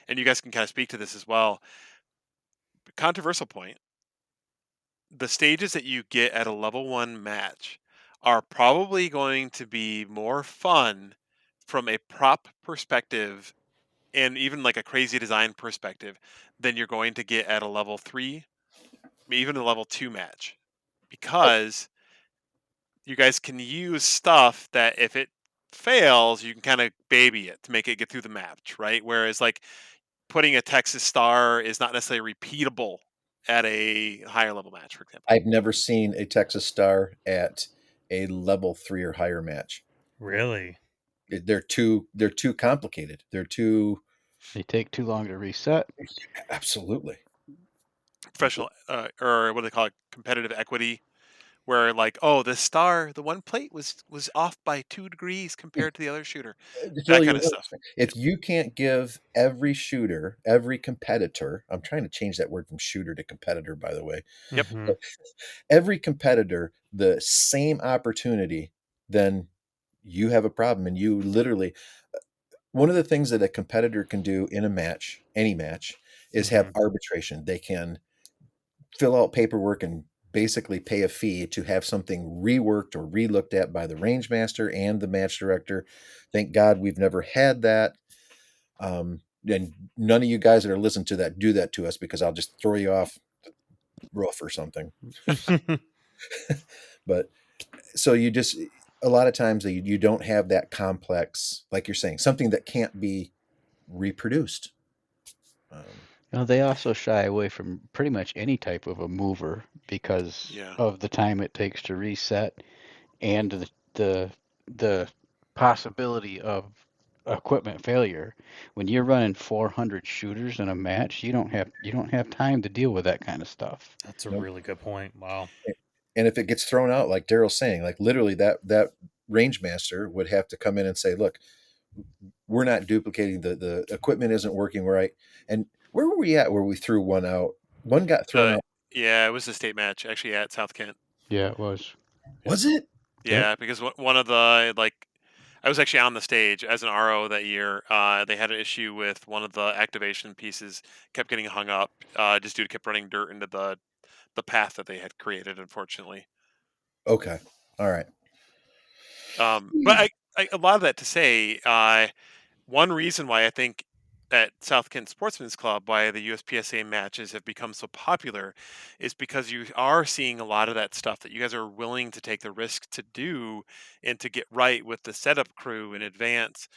and you guys can kind of speak to this as well. Controversial point: the stages that you get at a level 1 match are probably going to be more fun from a prop perspective and even like a crazy design perspective than you're going to get at a level 3, even a level 2 match, because you guys can use stuff that if it fails, you can kind of baby it to make it get through the match, right? Whereas like putting a Texas star is not necessarily repeatable at a higher level match, for example. I've never seen a Texas Star at a level 3 or higher match. Really? they're too complicated. They're too They take too long to reset. absolutely. Professional or what do they call it, competitive equity, where like, oh, the one plate was off by 2 degrees compared to the other shooter, To that tell kind you of what, stuff. if you can't give every shooter, every competitor, I'm trying to change that word from shooter to competitor, by the way, Yep. Hmm. but every competitor the same opportunity, then you have a problem. And you literally, one of the things that a competitor can do in a match, any match, is have Hmm. arbitration. They can fill out paperwork and basically pay a fee to have something reworked or relooked at by the range master and the match director. Thank God we've never had that. And none of you guys that are listening to that do that to us, because I'll just throw you off the roof or something. But so you just, a lot of times you don't have that complex, like you're saying, something that can't be reproduced. They also shy away from pretty much any type of a mover because Yeah. of the time it takes to reset and the the possibility of equipment failure. When you're running 400 shooters in a match, you don't have time to deal with that kind of stuff. That's a Nope. really good point. Wow. And if it gets thrown out, like Daryl's saying, like literally that range master would have to come in and say, look, we're not duplicating, the equipment isn't working right. And where were we at where we threw one out? One got thrown The out. Yeah, it was a state match actually at South Kent. Yeah, it was. Yep. Was it? Yep. Yeah, because one of the like, I was actually on the stage as an RO that year. They had an issue with one of the activation pieces kept getting hung up, just due to kept running dirt into the path that they had created, unfortunately. Okay. All right. But a lot of that to say, one reason why I think that South Kent Sportsman's Club, why the USPSA matches have become so popular, is because you are seeing a lot of that stuff that you guys are willing to take the risk to do and to get right with the setup crew in advance,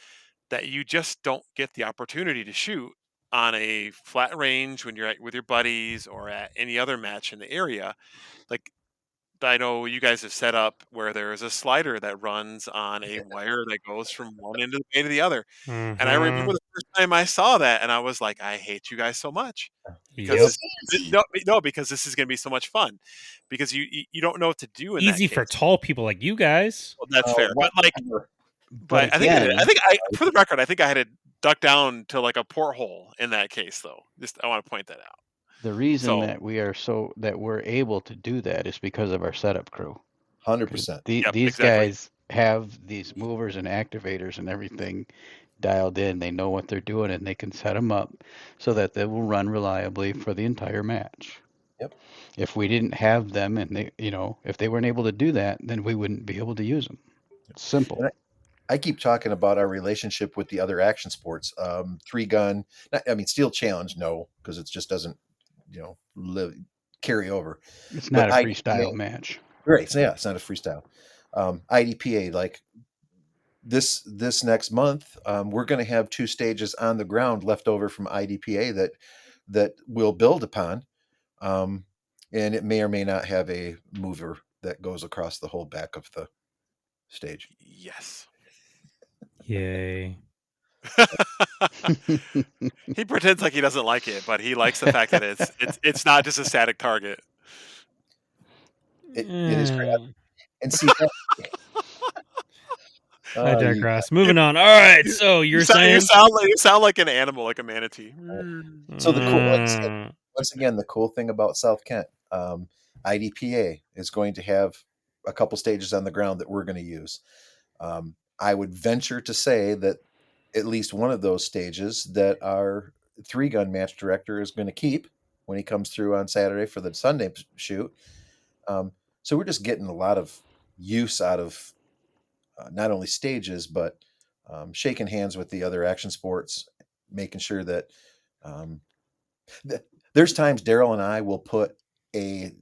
that you just don't get the opportunity to shoot on a flat range when you're with your buddies or at any other match in the area. Like, I know you guys have set up where there is a slider that runs on a wire that goes from one end of the bay to the other. And I remember Hmm. the first time I saw that, and I was like, I hate you guys so much because Yep. no, because this is going to be so much fun, because you don't know what to do in that Easy for case. tall people like you guys. Well, that's fair, but like, But but I again, think for the record, I think I had to duck down to like a porthole in that case, though. Just I want to point that out. the reason So, that we're able to do that is because of our setup crew. 100%. yep, These exactly. guys have these movers and activators and everything dialed in. They know what they're doing and they can set them up so that they will run reliably for the entire match. Yep. If we didn't have them and if they weren't able to do that, then we wouldn't be able to use them. It's simple. And I keep talking about our relationship with the other action sports. Three gun, I mean, steel challenge, no, because it just doesn't, live carry over. It's But not a freestyle IDPA, match. right? So yeah, it's not a freestyle. IDPA, like this next month, we're going to have two stages on the ground left over from IDPA that we'll build upon, um, and it may or may not have a mover that goes across the whole back of the stage. Yes. Yay. He pretends like he doesn't like it, but he likes the fact that it's not just a static target. It is great, Mm, and see that. I You digress. Moving on. All right. You, So you you're sound saying? you sound like an animal, like a manatee. so the cool Mm, once again, the cool thing about South Kent, IDPA is going to have a couple stages on the ground that we're going to use. I would venture to say that at least one of those stages that our three gun match director is going to keep when he comes through on Saturday for the Sunday shoot. So we're just getting a lot of use out of not only stages, but shaking hands with the other action sports, making sure that um, there's times Daryl and I will put a,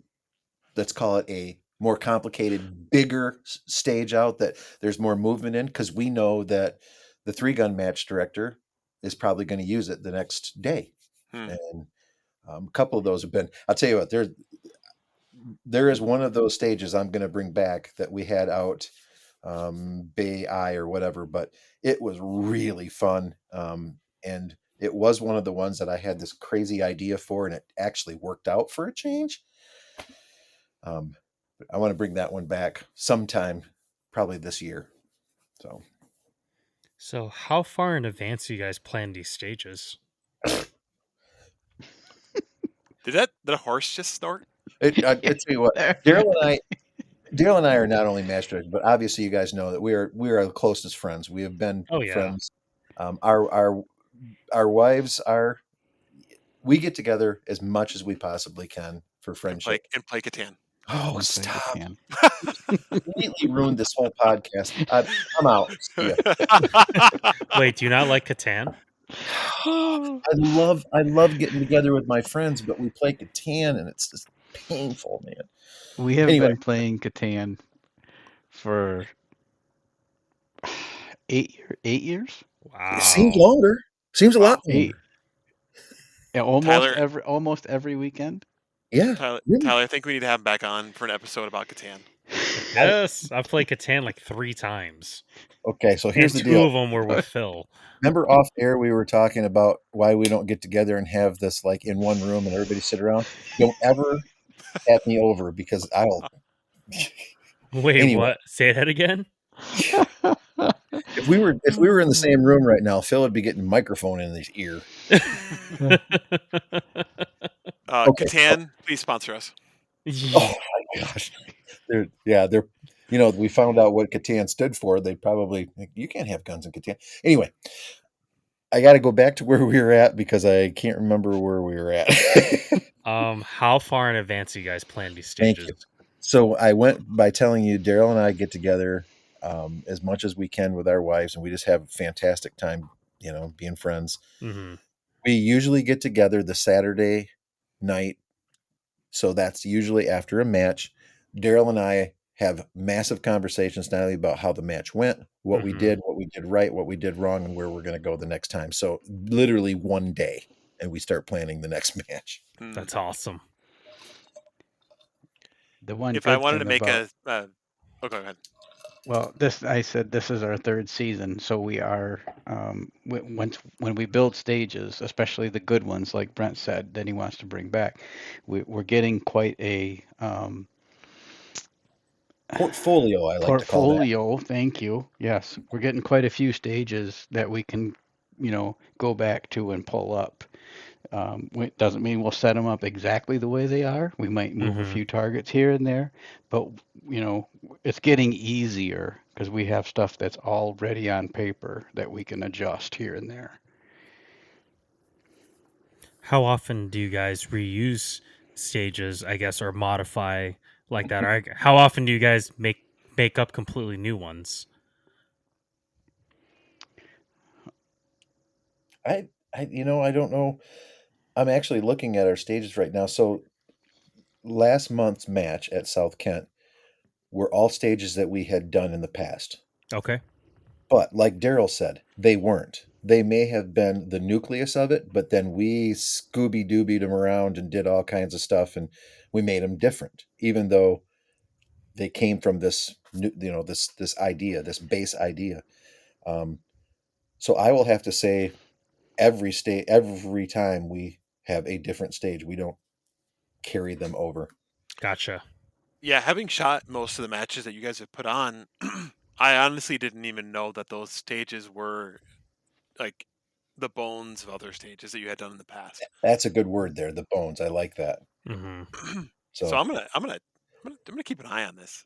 let's call it a more complicated, bigger stage out that there's more movement in, because we know that the three gun match director is probably going to use it the next day. Hmm. And a couple of those have been, I'll tell you what, there is one of those stages I'm going to bring back that we had out Bay Eye or whatever, but it was really fun. And it was one of the ones that I had this crazy idea for, and it actually worked out for a change. I want to bring that one back sometime, probably this year. So, how far in advance do you guys plan these stages? Did a horse just snort? I tell you what, Daryl and I are not only match directors, but obviously you guys know that we are the closest friends. We have been Oh yeah. friends. Our wives are. We get together as much as we possibly can for friendship. And play Catan. Oh, and play stop! Catan. Completely ruined this whole podcast. I'm out. See ya. Wait, do you not like Catan? I love getting together with my friends, but we play Catan and it's just painful, man. We have Anyway, been playing Catan for 8 years. it seems Wow. longer. Seems a lot Wow. longer. Yeah, Tyler, almost every weekend. Yeah, really. Tyler, I think we need to have him back on for an episode about Catan. Yes, I've played Catan like 3 times. Okay, so And here's the 2 deal. of them were with Phil. Remember off air we were talking about why we don't get together and have this like in one room and everybody sit around? Don't ever have me over because I'll. Wait, Anyway, what? Say that again? if we were in the same room right now, Phil would be getting a microphone in his ear. Okay. Catan, please sponsor us. Oh my gosh. They're we found out what Catan stood for. They probably you can't have guns in Catan. Anyway, I got to go back to where we were at because I can't remember where we were at. How far in advance do you guys plan these Thank stages? you. So I went by telling you, Daryl and I get together as much as we can with our wives, and we just have a fantastic time, being friends. Mm-hmm. We usually get together the Saturday night, so that's usually after a match. Daryl and I have massive conversations not only about how the match went, what we did right, what we did wrong, and where we're going to go the next time. So literally one day, and we start planning the next match. That's awesome. The one If I good wanted to thing make about go ahead. well, I said this is our third season, so we are when we build stages, especially the good ones, like Brent said, that he wants to bring back. We're getting quite a Portfolio, I like to call that. portfolio. Thank you. Yes, we're getting quite a few stages that we can, go back to and pull up. It doesn't mean we'll set them up exactly the way they are. We might move a few targets here and there, but it's getting easier because we have stuff that's already on paper that we can adjust here and there. How often do you guys reuse stages, I guess, or modify like that? Or how often do you guys make up completely new ones? I don't know. I'm actually looking at our stages right now. So last month's match at South Kent were all stages that we had done in the past. Okay. But like Daryl said, they weren't. They may have been the nucleus of it, but then we Scooby Doobied them around and did all kinds of stuff, and we made them different, even though they came from this, this idea, this base idea. So I will have to say, every time we have a different stage, we don't carry them over. Gotcha. Yeah, having shot most of the matches that you guys have put on, I honestly didn't even know that those stages were like the bones of other stages that you had done in the past. That's a good word there, the bones. I like that. Mm-hmm. So So I'm gonna keep an eye on this.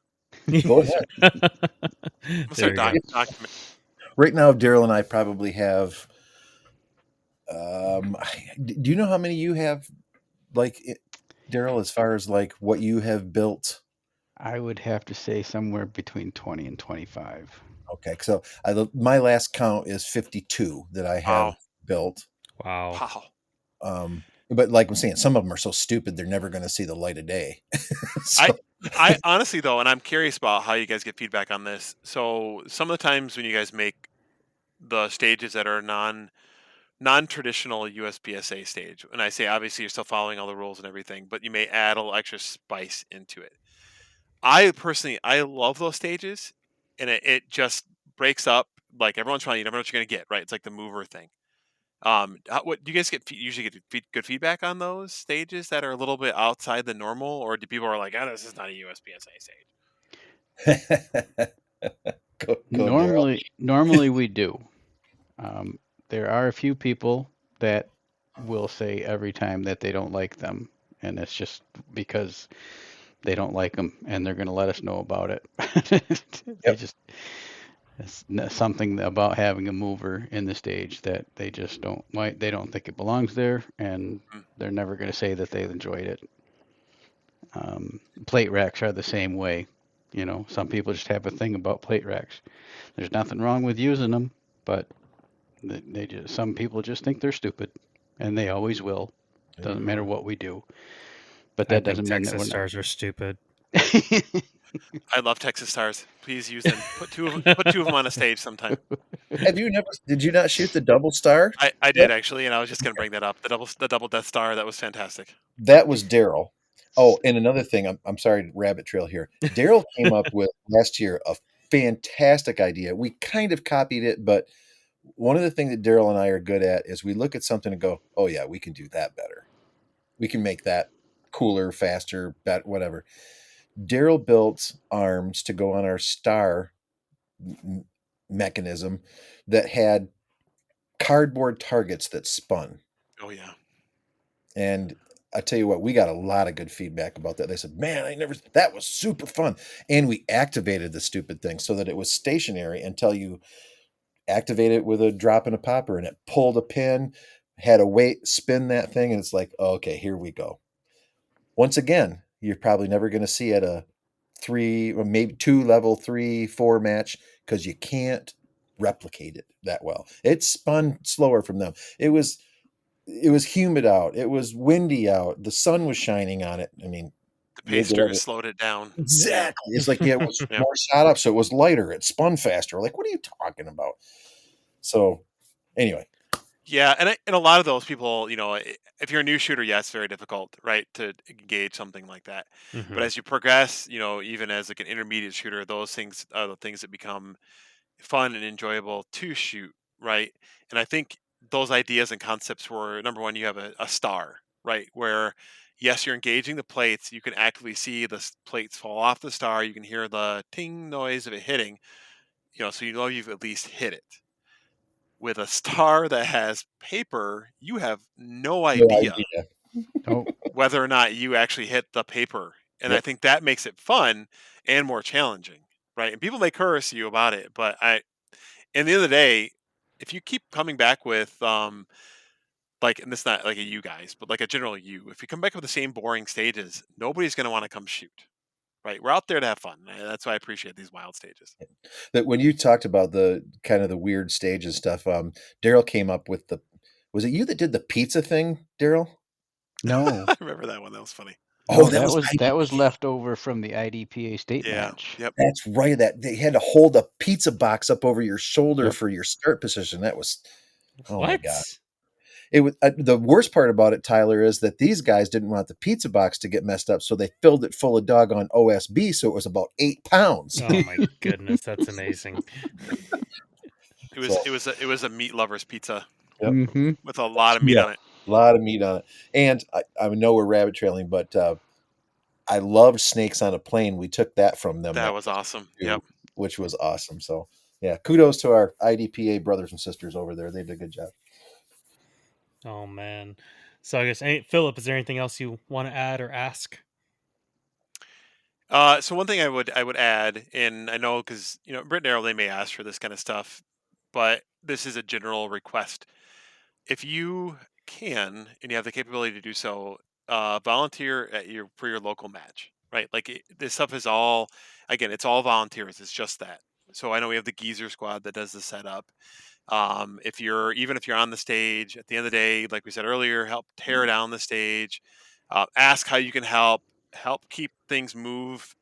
go ahead. I'm gonna There start you go. documenting. Right now, Daryl and I probably have. Do you know how many you have, Daryl, as far as like what you have built? I would have to say somewhere between 20 and 25. Okay, so my last count is 52 that I have Wow. built. Wow. But like I'm saying, some of them are so stupid they're never going to see the light of day. So, I honestly though, and I'm curious about how you guys get feedback on this. So some of the times when you guys make the stages that are non-traditional USPSA stage, and I say obviously you're still following all the rules and everything, but you may add a little extra spice into it. I personally, I love those stages, and it just breaks up. Like everyone's trying, you never know what you're gonna get, right? It's like the mover thing. What do you guys usually get good feedback on those stages that are a little bit outside the normal, or do people are like, oh, this is not a USPSA stage? Go, Daryl. Normally we do. Um, there are a few people that will say every time that they don't like them, and it's just because they don't like them, and they're going to let us know about it. They Yep. just something about having a mover in the stage that they just don't like. They don't think it belongs there, and Mm. they're never going to say that they enjoyed it. Plate racks are the same way. You know, some people just have a thing about plate racks. There's nothing wrong with using them, but they just some people just think they're stupid, and they always will. Doesn't matter what we do. But I that think doesn't mean that Texas we're not. stars are stupid. I love Texas Stars. Please use them. Put two of them on a stage sometime. Did you not shoot the double star? I did actually, and I was just gonna bring that up. The double Death Star, that was fantastic. That was Daryl. Oh, and another thing, I'm sorry to rabbit trail here. Daryl came up with last year a fantastic idea. We kind of copied it, but one of the things that Daryl and I are good at is we look at something and go, "Oh yeah, we can do that better. We can make that cooler, faster, better, whatever." Daryl built arms to go on our star mechanism that had cardboard targets that spun. Oh yeah. And I tell you what, we got a lot of good feedback about that. They said, "Man, that was super fun." And we activated the stupid thing so that it was stationary until you activate it with a drop and a popper, and it pulled a pin, had a weight, spin that thing, and it's like, oh, okay, here we go. Once again, you're probably never going to see at a 3 or maybe 2 level 3, 4 match because you can't replicate it that well. It spun slower from them. It was humid out. It was windy out. The sun was shining on it. I mean, The you'll get pasters over it. slowed it down. Yeah. Exactly. It's like, yeah, it was Yeah. more shot up, so it was lighter. It spun faster. Like, what are you talking about? So, anyway, Yeah, and a lot of those people, if you're a new shooter, yes, it's very difficult, right, to engage something like that. But Hmm. as you progress, even as like an intermediate shooter, those things are the things that become fun and enjoyable to shoot, right? And I think those ideas and concepts were number one, you have a star, right? Where yes, you're engaging the plates, you can actively see the plates fall off the star, you can hear the ting noise of it hitting, so you know you've at least hit it. With a star that has paper, you have no no idea idea. Oh, whether or not you actually hit the paper. And I Yep. think that makes it fun and more challenging, right? And people may curse you about it, but in the end of the day, if you keep coming back with like, and it's not like a you guys, but like a general you, if you come back with the same boring stages, nobody's going to want to come shoot, right? We're out there to have fun. And that's why I appreciate these wild stages. But when you talked about the kind of the weird stages stuff, Daryl came up with was it you that did the pizza thing, Daryl? no. I remember that one. That was funny. Oh, No, that that was was left over from the IDPA state Yeah. match. Yep. that's right. That they had to hold a pizza box up over your shoulder Yep. for your start position. That was, oh my God. What? It was the worst part about it, Tyler, is that these guys didn't want the pizza box to get messed up, so they filled it full of doggone OSB, so it was about 8 pounds. Oh my goodness, that's amazing. It was So, it was a, it was a meat lover's pizza yep. Mm-hmm. with a lot of meat Yeah, on it. a lot of meat on it. And I know we're rabbit trailing, but I loved Snakes on a Plane. We took that from them That that was awesome. too, Yep. which was awesome. So, yeah, kudos to our IDPA brothers and sisters over there. They did a good job. Oh man. So I guess, hey, Philip, is there anything else you want to add or ask? So one thing I would add, and I know because Brent and Deryl, they may ask for this kind of stuff, but this is a general request. If you can and you have the capability to do so, volunteer for your local match, right? Like this stuff is all, again, it's all volunteers. It's just that. So I know we have the Geezer Squad that does the setup. If you're on the stage at the end of the day, like we said earlier, help tear down the stage. Ask how you can help keep things move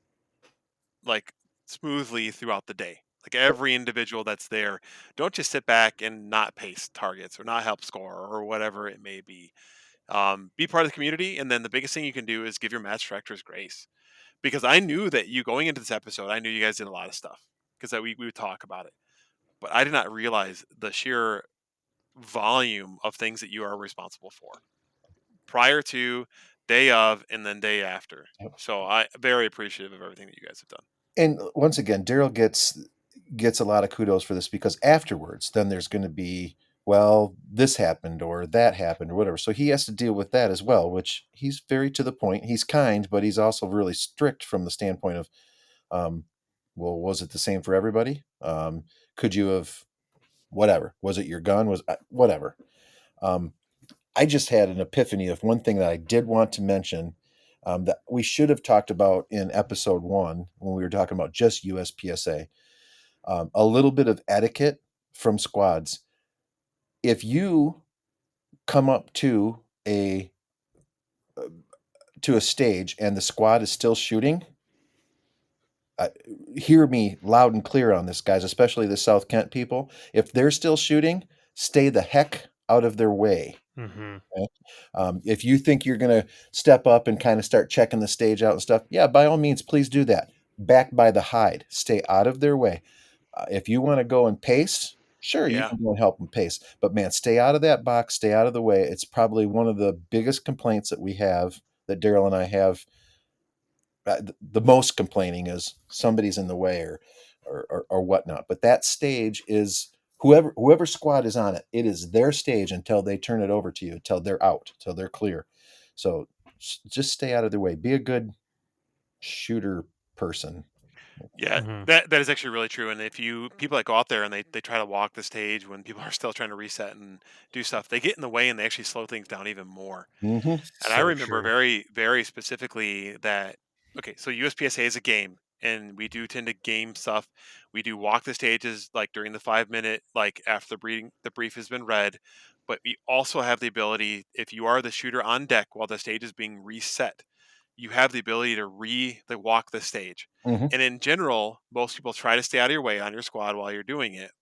like smoothly throughout the day. Like every individual that's there, don't just sit back and not pace targets or not help score or whatever it may be. Be part of the community, and then the biggest thing you can do is give your match directors grace. Because I knew that you going into this episode, I knew you guys did a lot of stuff. because we would talk about it. But I did not realize the sheer volume of things that you are responsible for prior to, day of, and then day after. Yep. So I very appreciative of everything that you guys have done. And once again, Daryl gets a lot of kudos for this because afterwards, then there's going to be, well, this happened or that happened or whatever. So he has to deal with that as well, which he's very to the point. He's kind, but he's also really strict from the standpoint of, um, well, was it the same for everybody? Could you have, whatever? Was it your gun? Was whatever? Um, I just had an epiphany of one thing that I did want to mention, that we should have talked about in episode 1 when we were talking about just USPSA. A little bit of etiquette from squads. If you come up to a stage and the squad is still shooting, hear me loud and clear on this, guys, especially the South Kent people. If they're still shooting, stay the heck out of their way. Mm-hmm. Okay? If you think you're going to step up and kind of start checking the stage out and stuff, yeah, by all means, please do that. Back by the hide, stay out of their way. If you want to go and pace, sure, you Yeah. can go and help them pace. But man, stay out of that box, stay out of the way. It's probably one of the biggest complaints that we have, that Daryl and I have. The most complaining is somebody's in the way or whatnot. But that stage is whoever squad is on it. It is their stage until they turn it over to you, until they're out, till they're clear. So just stay out of their way. Be a good shooter person. Yeah, Mm-hmm. that is actually really true. And if you people that go out there and they try to walk the stage when people are still trying to reset and do stuff, they get in the way and they actually slow things down even more. Mm-hmm. And I So remember true. very, very specifically that, okay, so USPSA is a game, and we do tend to game stuff. We do walk the stages like during the 5 minute, like after the brief has been read. But we also have the ability, if you are the shooter on deck while the stage is being reset, you have the ability to walk the stage. Mm-hmm. And in general, most people try to stay out of your way on your squad while you're doing it.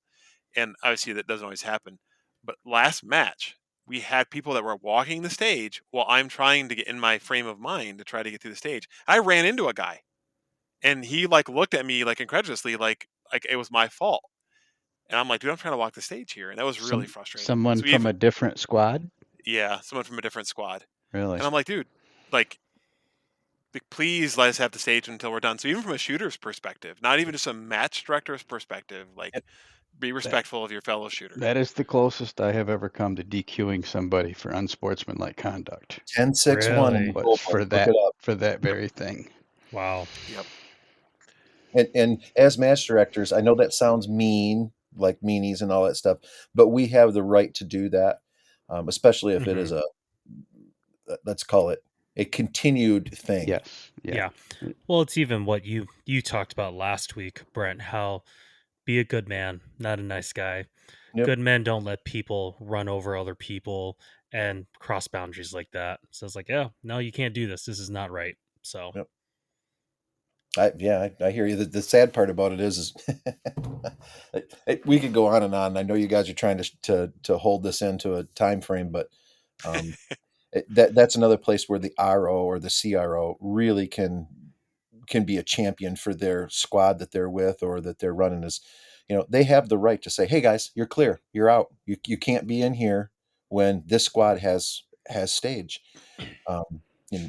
And obviously that doesn't always happen. But last match, we had people that were walking the stage while I'm trying to get in my frame of mind to try to get through the stage. I ran into a guy and he like looked at me like incredulously, like it was my fault. And I'm like, dude, I'm trying to walk the stage here. And that was really frustrating. Someone So from even a different squad? yeah, someone from a different squad. Really? And I'm like, dude, like please let us have the stage until we're done. So even from a shooter's perspective, not even just a match director's perspective, like be That respectful of your fellow shooter. that is the closest I have ever come to DQing somebody for unsportsmanlike conduct. 10-6-1 in the Really? Was goalpost. Look it up. for that very thing. Wow. Yep. And as match directors, I know that sounds mean, like meanies and all that stuff, but we have the right to do that, especially if it is Mm-hmm. let's call it a continued thing. Yes. Yeah. Yeah. Well, it's even what you talked about last week, Brent, how be a good man, not a nice guy. Yep. Good men don't let people run over other people and cross boundaries like that. So it's like, yeah, no, you can't do this. This is not right. So Yep. I hear you. The sad part about it is we could go on and on. I know you guys are trying to hold this into a time frame, but that's another place where the RO or the CRO really can be a champion for their squad that they're with or that they're running. Is, they have the right to say, hey guys, you're clear, you're out, you can't be in here when this squad has stage, um,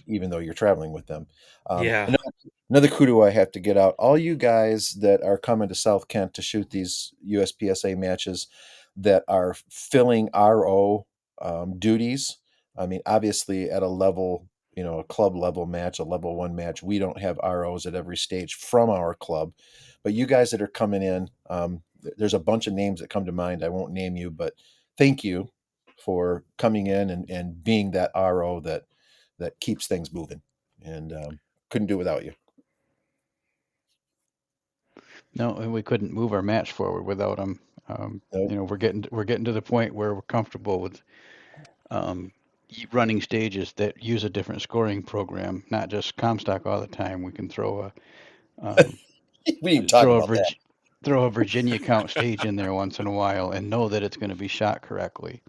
even though you're traveling with them. yeah. Another kudo I have to get out. All you guys that are coming to South Kent to shoot these USPSA matches that are filling RO duties. I mean, obviously at a level, a club level match, a level 1 match, we don't have ROs at every stage from our club. But you guys that are coming in, there's a bunch of names that come to mind. I won't name you, but thank you for coming in and being that RO that keeps things moving. And couldn't do without you. No, and we couldn't move our match forward without them. Nope. We're getting to the point where we're comfortable with running stages that use a different scoring program, not just Comstock all the time. We can We didn't even talk throw a about that. throw a Virginia count stage in there once in a while and know that it's going to be shot correctly.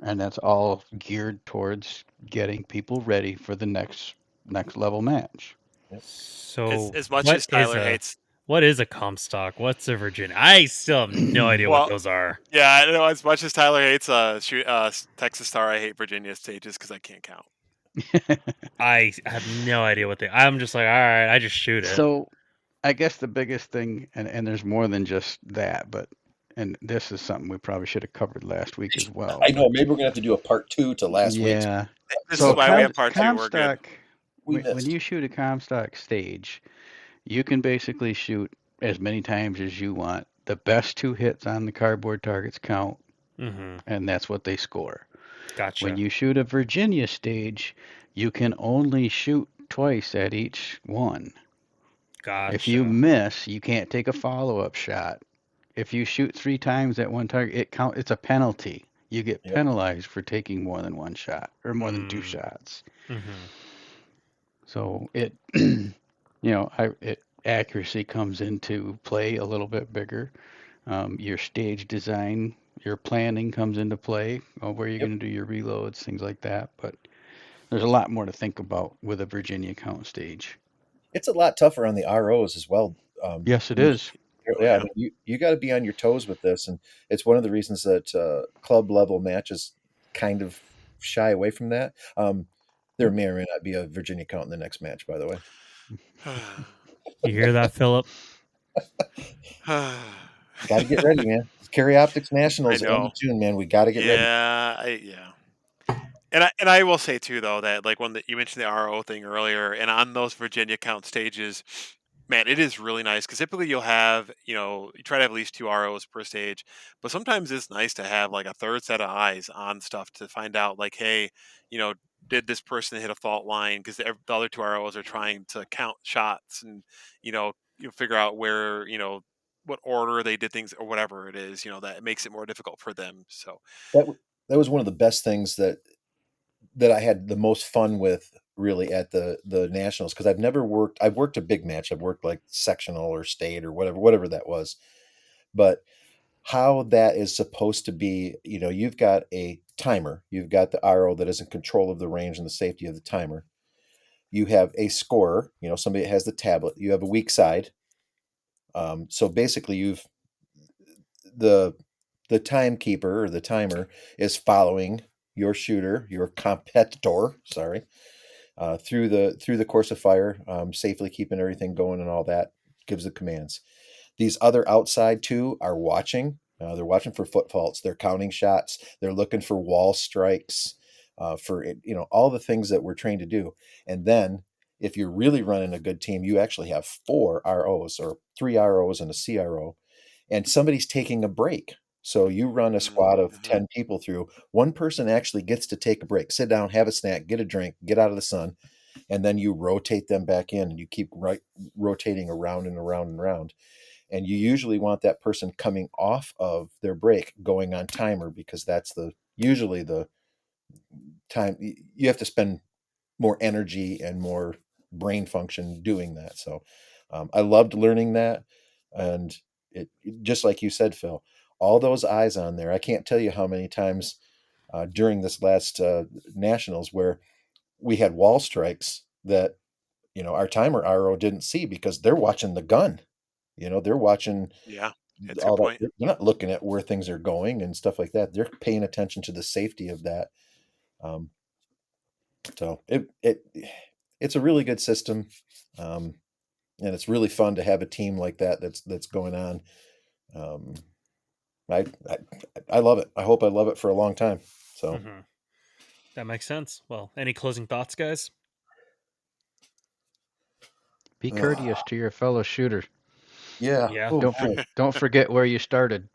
And that's all geared towards getting people ready for the next level match. Yep. So As much what as is Tyler hates What is a Comstock? What's a Virginia? I still have no idea what Well, those are. yeah, I know. As much as Tyler hates Texas Star, I hate Virginia stages because I can't count. I have no idea what they. I'm just like, all right, I just shoot it. So I guess the biggest thing, and there's more than just that, but and this is something we probably should have covered last week as well. I know. Maybe we're gonna have to do a part 2 to last week's. Yeah. This So is why we have part 2. We're good. Comstock, We when missed. you shoot a Comstock stage, you can basically shoot as many times as you want. The best 2 hits on the cardboard targets count, Mm-hmm. and that's what they score. Gotcha. When you shoot a Virginia stage, you can only shoot twice at each one. Gotcha. If you miss, you can't take a follow-up shot. If you shoot 3 times at one target, it's a penalty. You get Yep. penalized for taking more than one shot or more than 2 Mm. shots. Mm-hmm. So it, accuracy comes into play a little bit bigger. Your stage design, your planning comes into play. Where you're Yep. going to do your reloads, things like that. But there's a lot more to think about with a Virginia count stage. It's a lot tougher on the ROs as well. Yes, it You- is. Oh, yeah, I yeah. mean, you got to be on your toes with this, and it's one of the reasons that club level matches kind of shy away from that. There may or may not be a Virginia count in the next match, by the way. You hear that, Philip? Got to get ready, man. Carry Optics Nationals I end know. of June, man. We got to get ready. Yeah. And I will say too though that like you mentioned the RO thing earlier, and on those Virginia count stages, man, it is really nice because typically you'll have you try to have at least 2 ROs per stage, but sometimes it's nice to have like a third set of eyes on stuff to find out like, hey, you know, did this person hit a fault line? Because the other 2 ROs are trying to count shots and you figure out where what order they did things or whatever it is, that makes it more difficult for them. So That was one of the best things that I had the most fun with really at the nationals, because I've worked a big match. I've worked like sectional or state or whatever that was. But how that is supposed to be, you've got a timer, you've got the RO that is in control of the range and the safety of the timer. You have a scorer, somebody that has the tablet. You have a weak side. So basically the the timekeeper or the timer is following your shooter, your competitor, sorry, through the course of fire, safely keeping everything going and all that, gives the commands. These other outside two are watching. They're watching for foot faults. They're counting shots. They're looking for wall strikes, for all the things that we're trained to do. And then, if you're really running a good team, you actually have 4 ROs or 3 ROs and a CRO, and somebody's taking a break. So you run a squad of Mhm. 10 people through. One person actually gets to take a break, sit down, have a snack, get a drink, get out of the sun, and then you rotate them back in, and you keep rotating around and around and around. And you usually want that person coming off of their break going on timer, because that's usually the time you have to spend more energy and more brain function doing that. So I loved learning that. And it, just like you said, Phil, all those eyes on there. I can't tell you how many times during this last nationals where we had wall strikes that our timer RO didn't see, because they're watching the gun. They're watching Yeah, it's a good all that. point. They're not looking at where things are going and stuff like that. They're paying attention to the safety of that. Um, so it's a really good system, um, and it's really fun to have a team like that that's going on. Um, I, I I love it. I hope I love it for a long time. So Mm-hmm. That makes sense. Well, any closing thoughts, guys? Be courteous to your fellow shooter. yeah. Yeah. Oh, Don't forget where you started.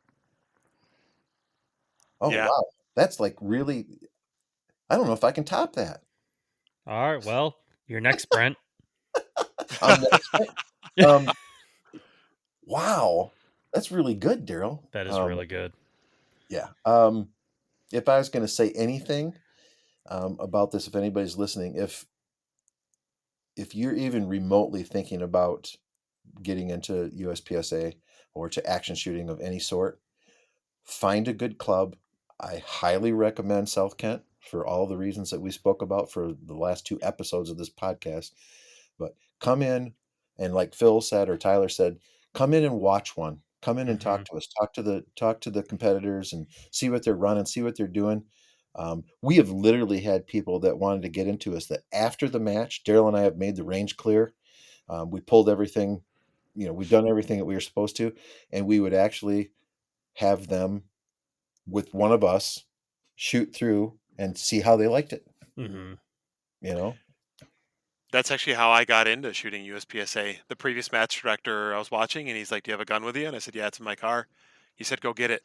oh Yeah. wow, that's like really. I don't know if I can top that. All right. Well, you're next, Brent. I'm next. Um, wow, that's really good, Daryl. That is really good. Yeah. If I was going to say anything about this, if anybody's listening, if you're even remotely thinking about getting into USPSA or to action shooting of any sort, find a good club. I highly recommend South Kent for all the reasons that we spoke about for the last 2 episodes of this podcast. But come in, and like Phil said or Tyler said, come in and watch one. Come in and talk Mhm. to us. Talk to the competitors and see what they're running, see what they're doing. We have literally had people that wanted to get into us that after the match, Daryl and I have made the range clear. We pulled everything, we've done everything that we were supposed to, and we would actually have them with one of us shoot through and see how they liked it. Mhm. You know, That's actually how I got into shooting USPSA. The previous match director I was watching, and he's like, "Do you have a gun with you?" And I said, "Yeah, it's in my car." He said, "Go get it,"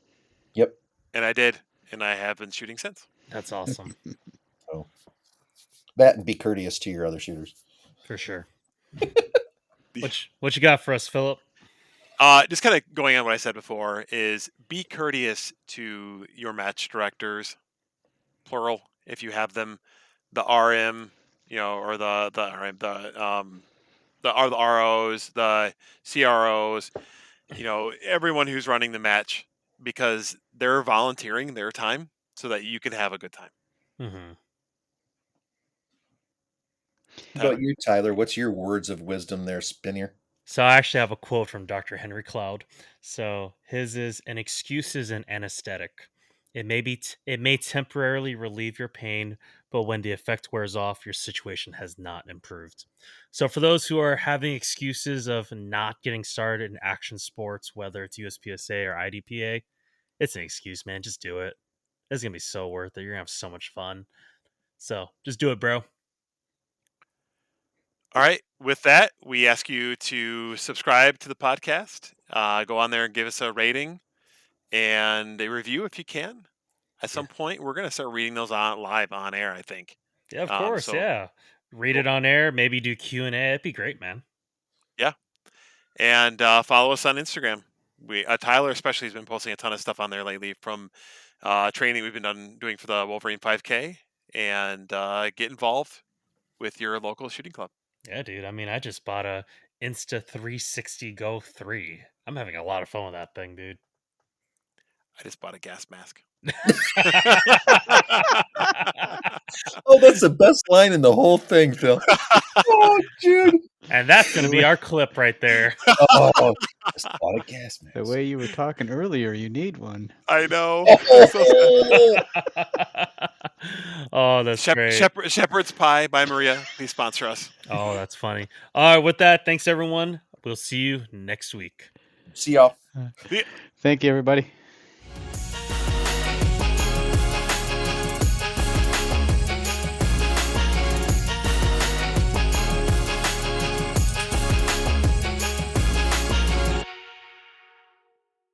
yep. and I did, and I have been shooting since. That's awesome. So that and be courteous to your other shooters. For sure. What you got for us, Philip? Just kind of going on what I said before is be courteous to your match directors, plural, if you have them, the RM, or the RM, the ROs, the CROs, everyone who's running the match, because they're volunteering their time so that you can have a good time. Mhm. How Tyler. about you, Tyler? What's your words of wisdom there, Spinner? So I actually have a quote from Dr. Henry Cloud. So his is, an excuse is an anesthetic. It may temporarily relieve your pain, but when the effect wears off, your situation has not improved. So for those who are having excuses of not getting started in action sports, whether it's USPSA or IDPA, it's an excuse, man. Just do it. It's gonna be so worth it. You're gonna have so much fun. So just do it, bro. All right. With that, we ask you to subscribe to the podcast. Go on there and give us a rating and a review if you can. At Yeah. some point, we're going to start reading those on live on air, I think. Yeah, of course. So, Yeah. Read go, it on air. Maybe do Q&A. It'd be great, man. yeah. And follow us on Instagram. Tyler especially has been posting a ton of stuff on there lately from training we've been doing for the Wolverine 5K, and get involved with your local shooting club. Yeah, dude. I mean, I just bought a Insta 360 Go 3. I'm having a lot of fun with that thing, dude. I just bought a gas mask. Oh, that's the best line in the whole thing, Phil. Oh, dude. And that's going to The be way, our clip right there. Oh, just bought a gas mask. the way you were talking earlier, you need one. I know. I'm so sad. Oh, Oh, that's great. Shepherd's Pie by Maria. Please sponsor us. Oh, that's funny. All right, with that, thanks everyone. We'll see you next week. see y'all. Thank you, everybody.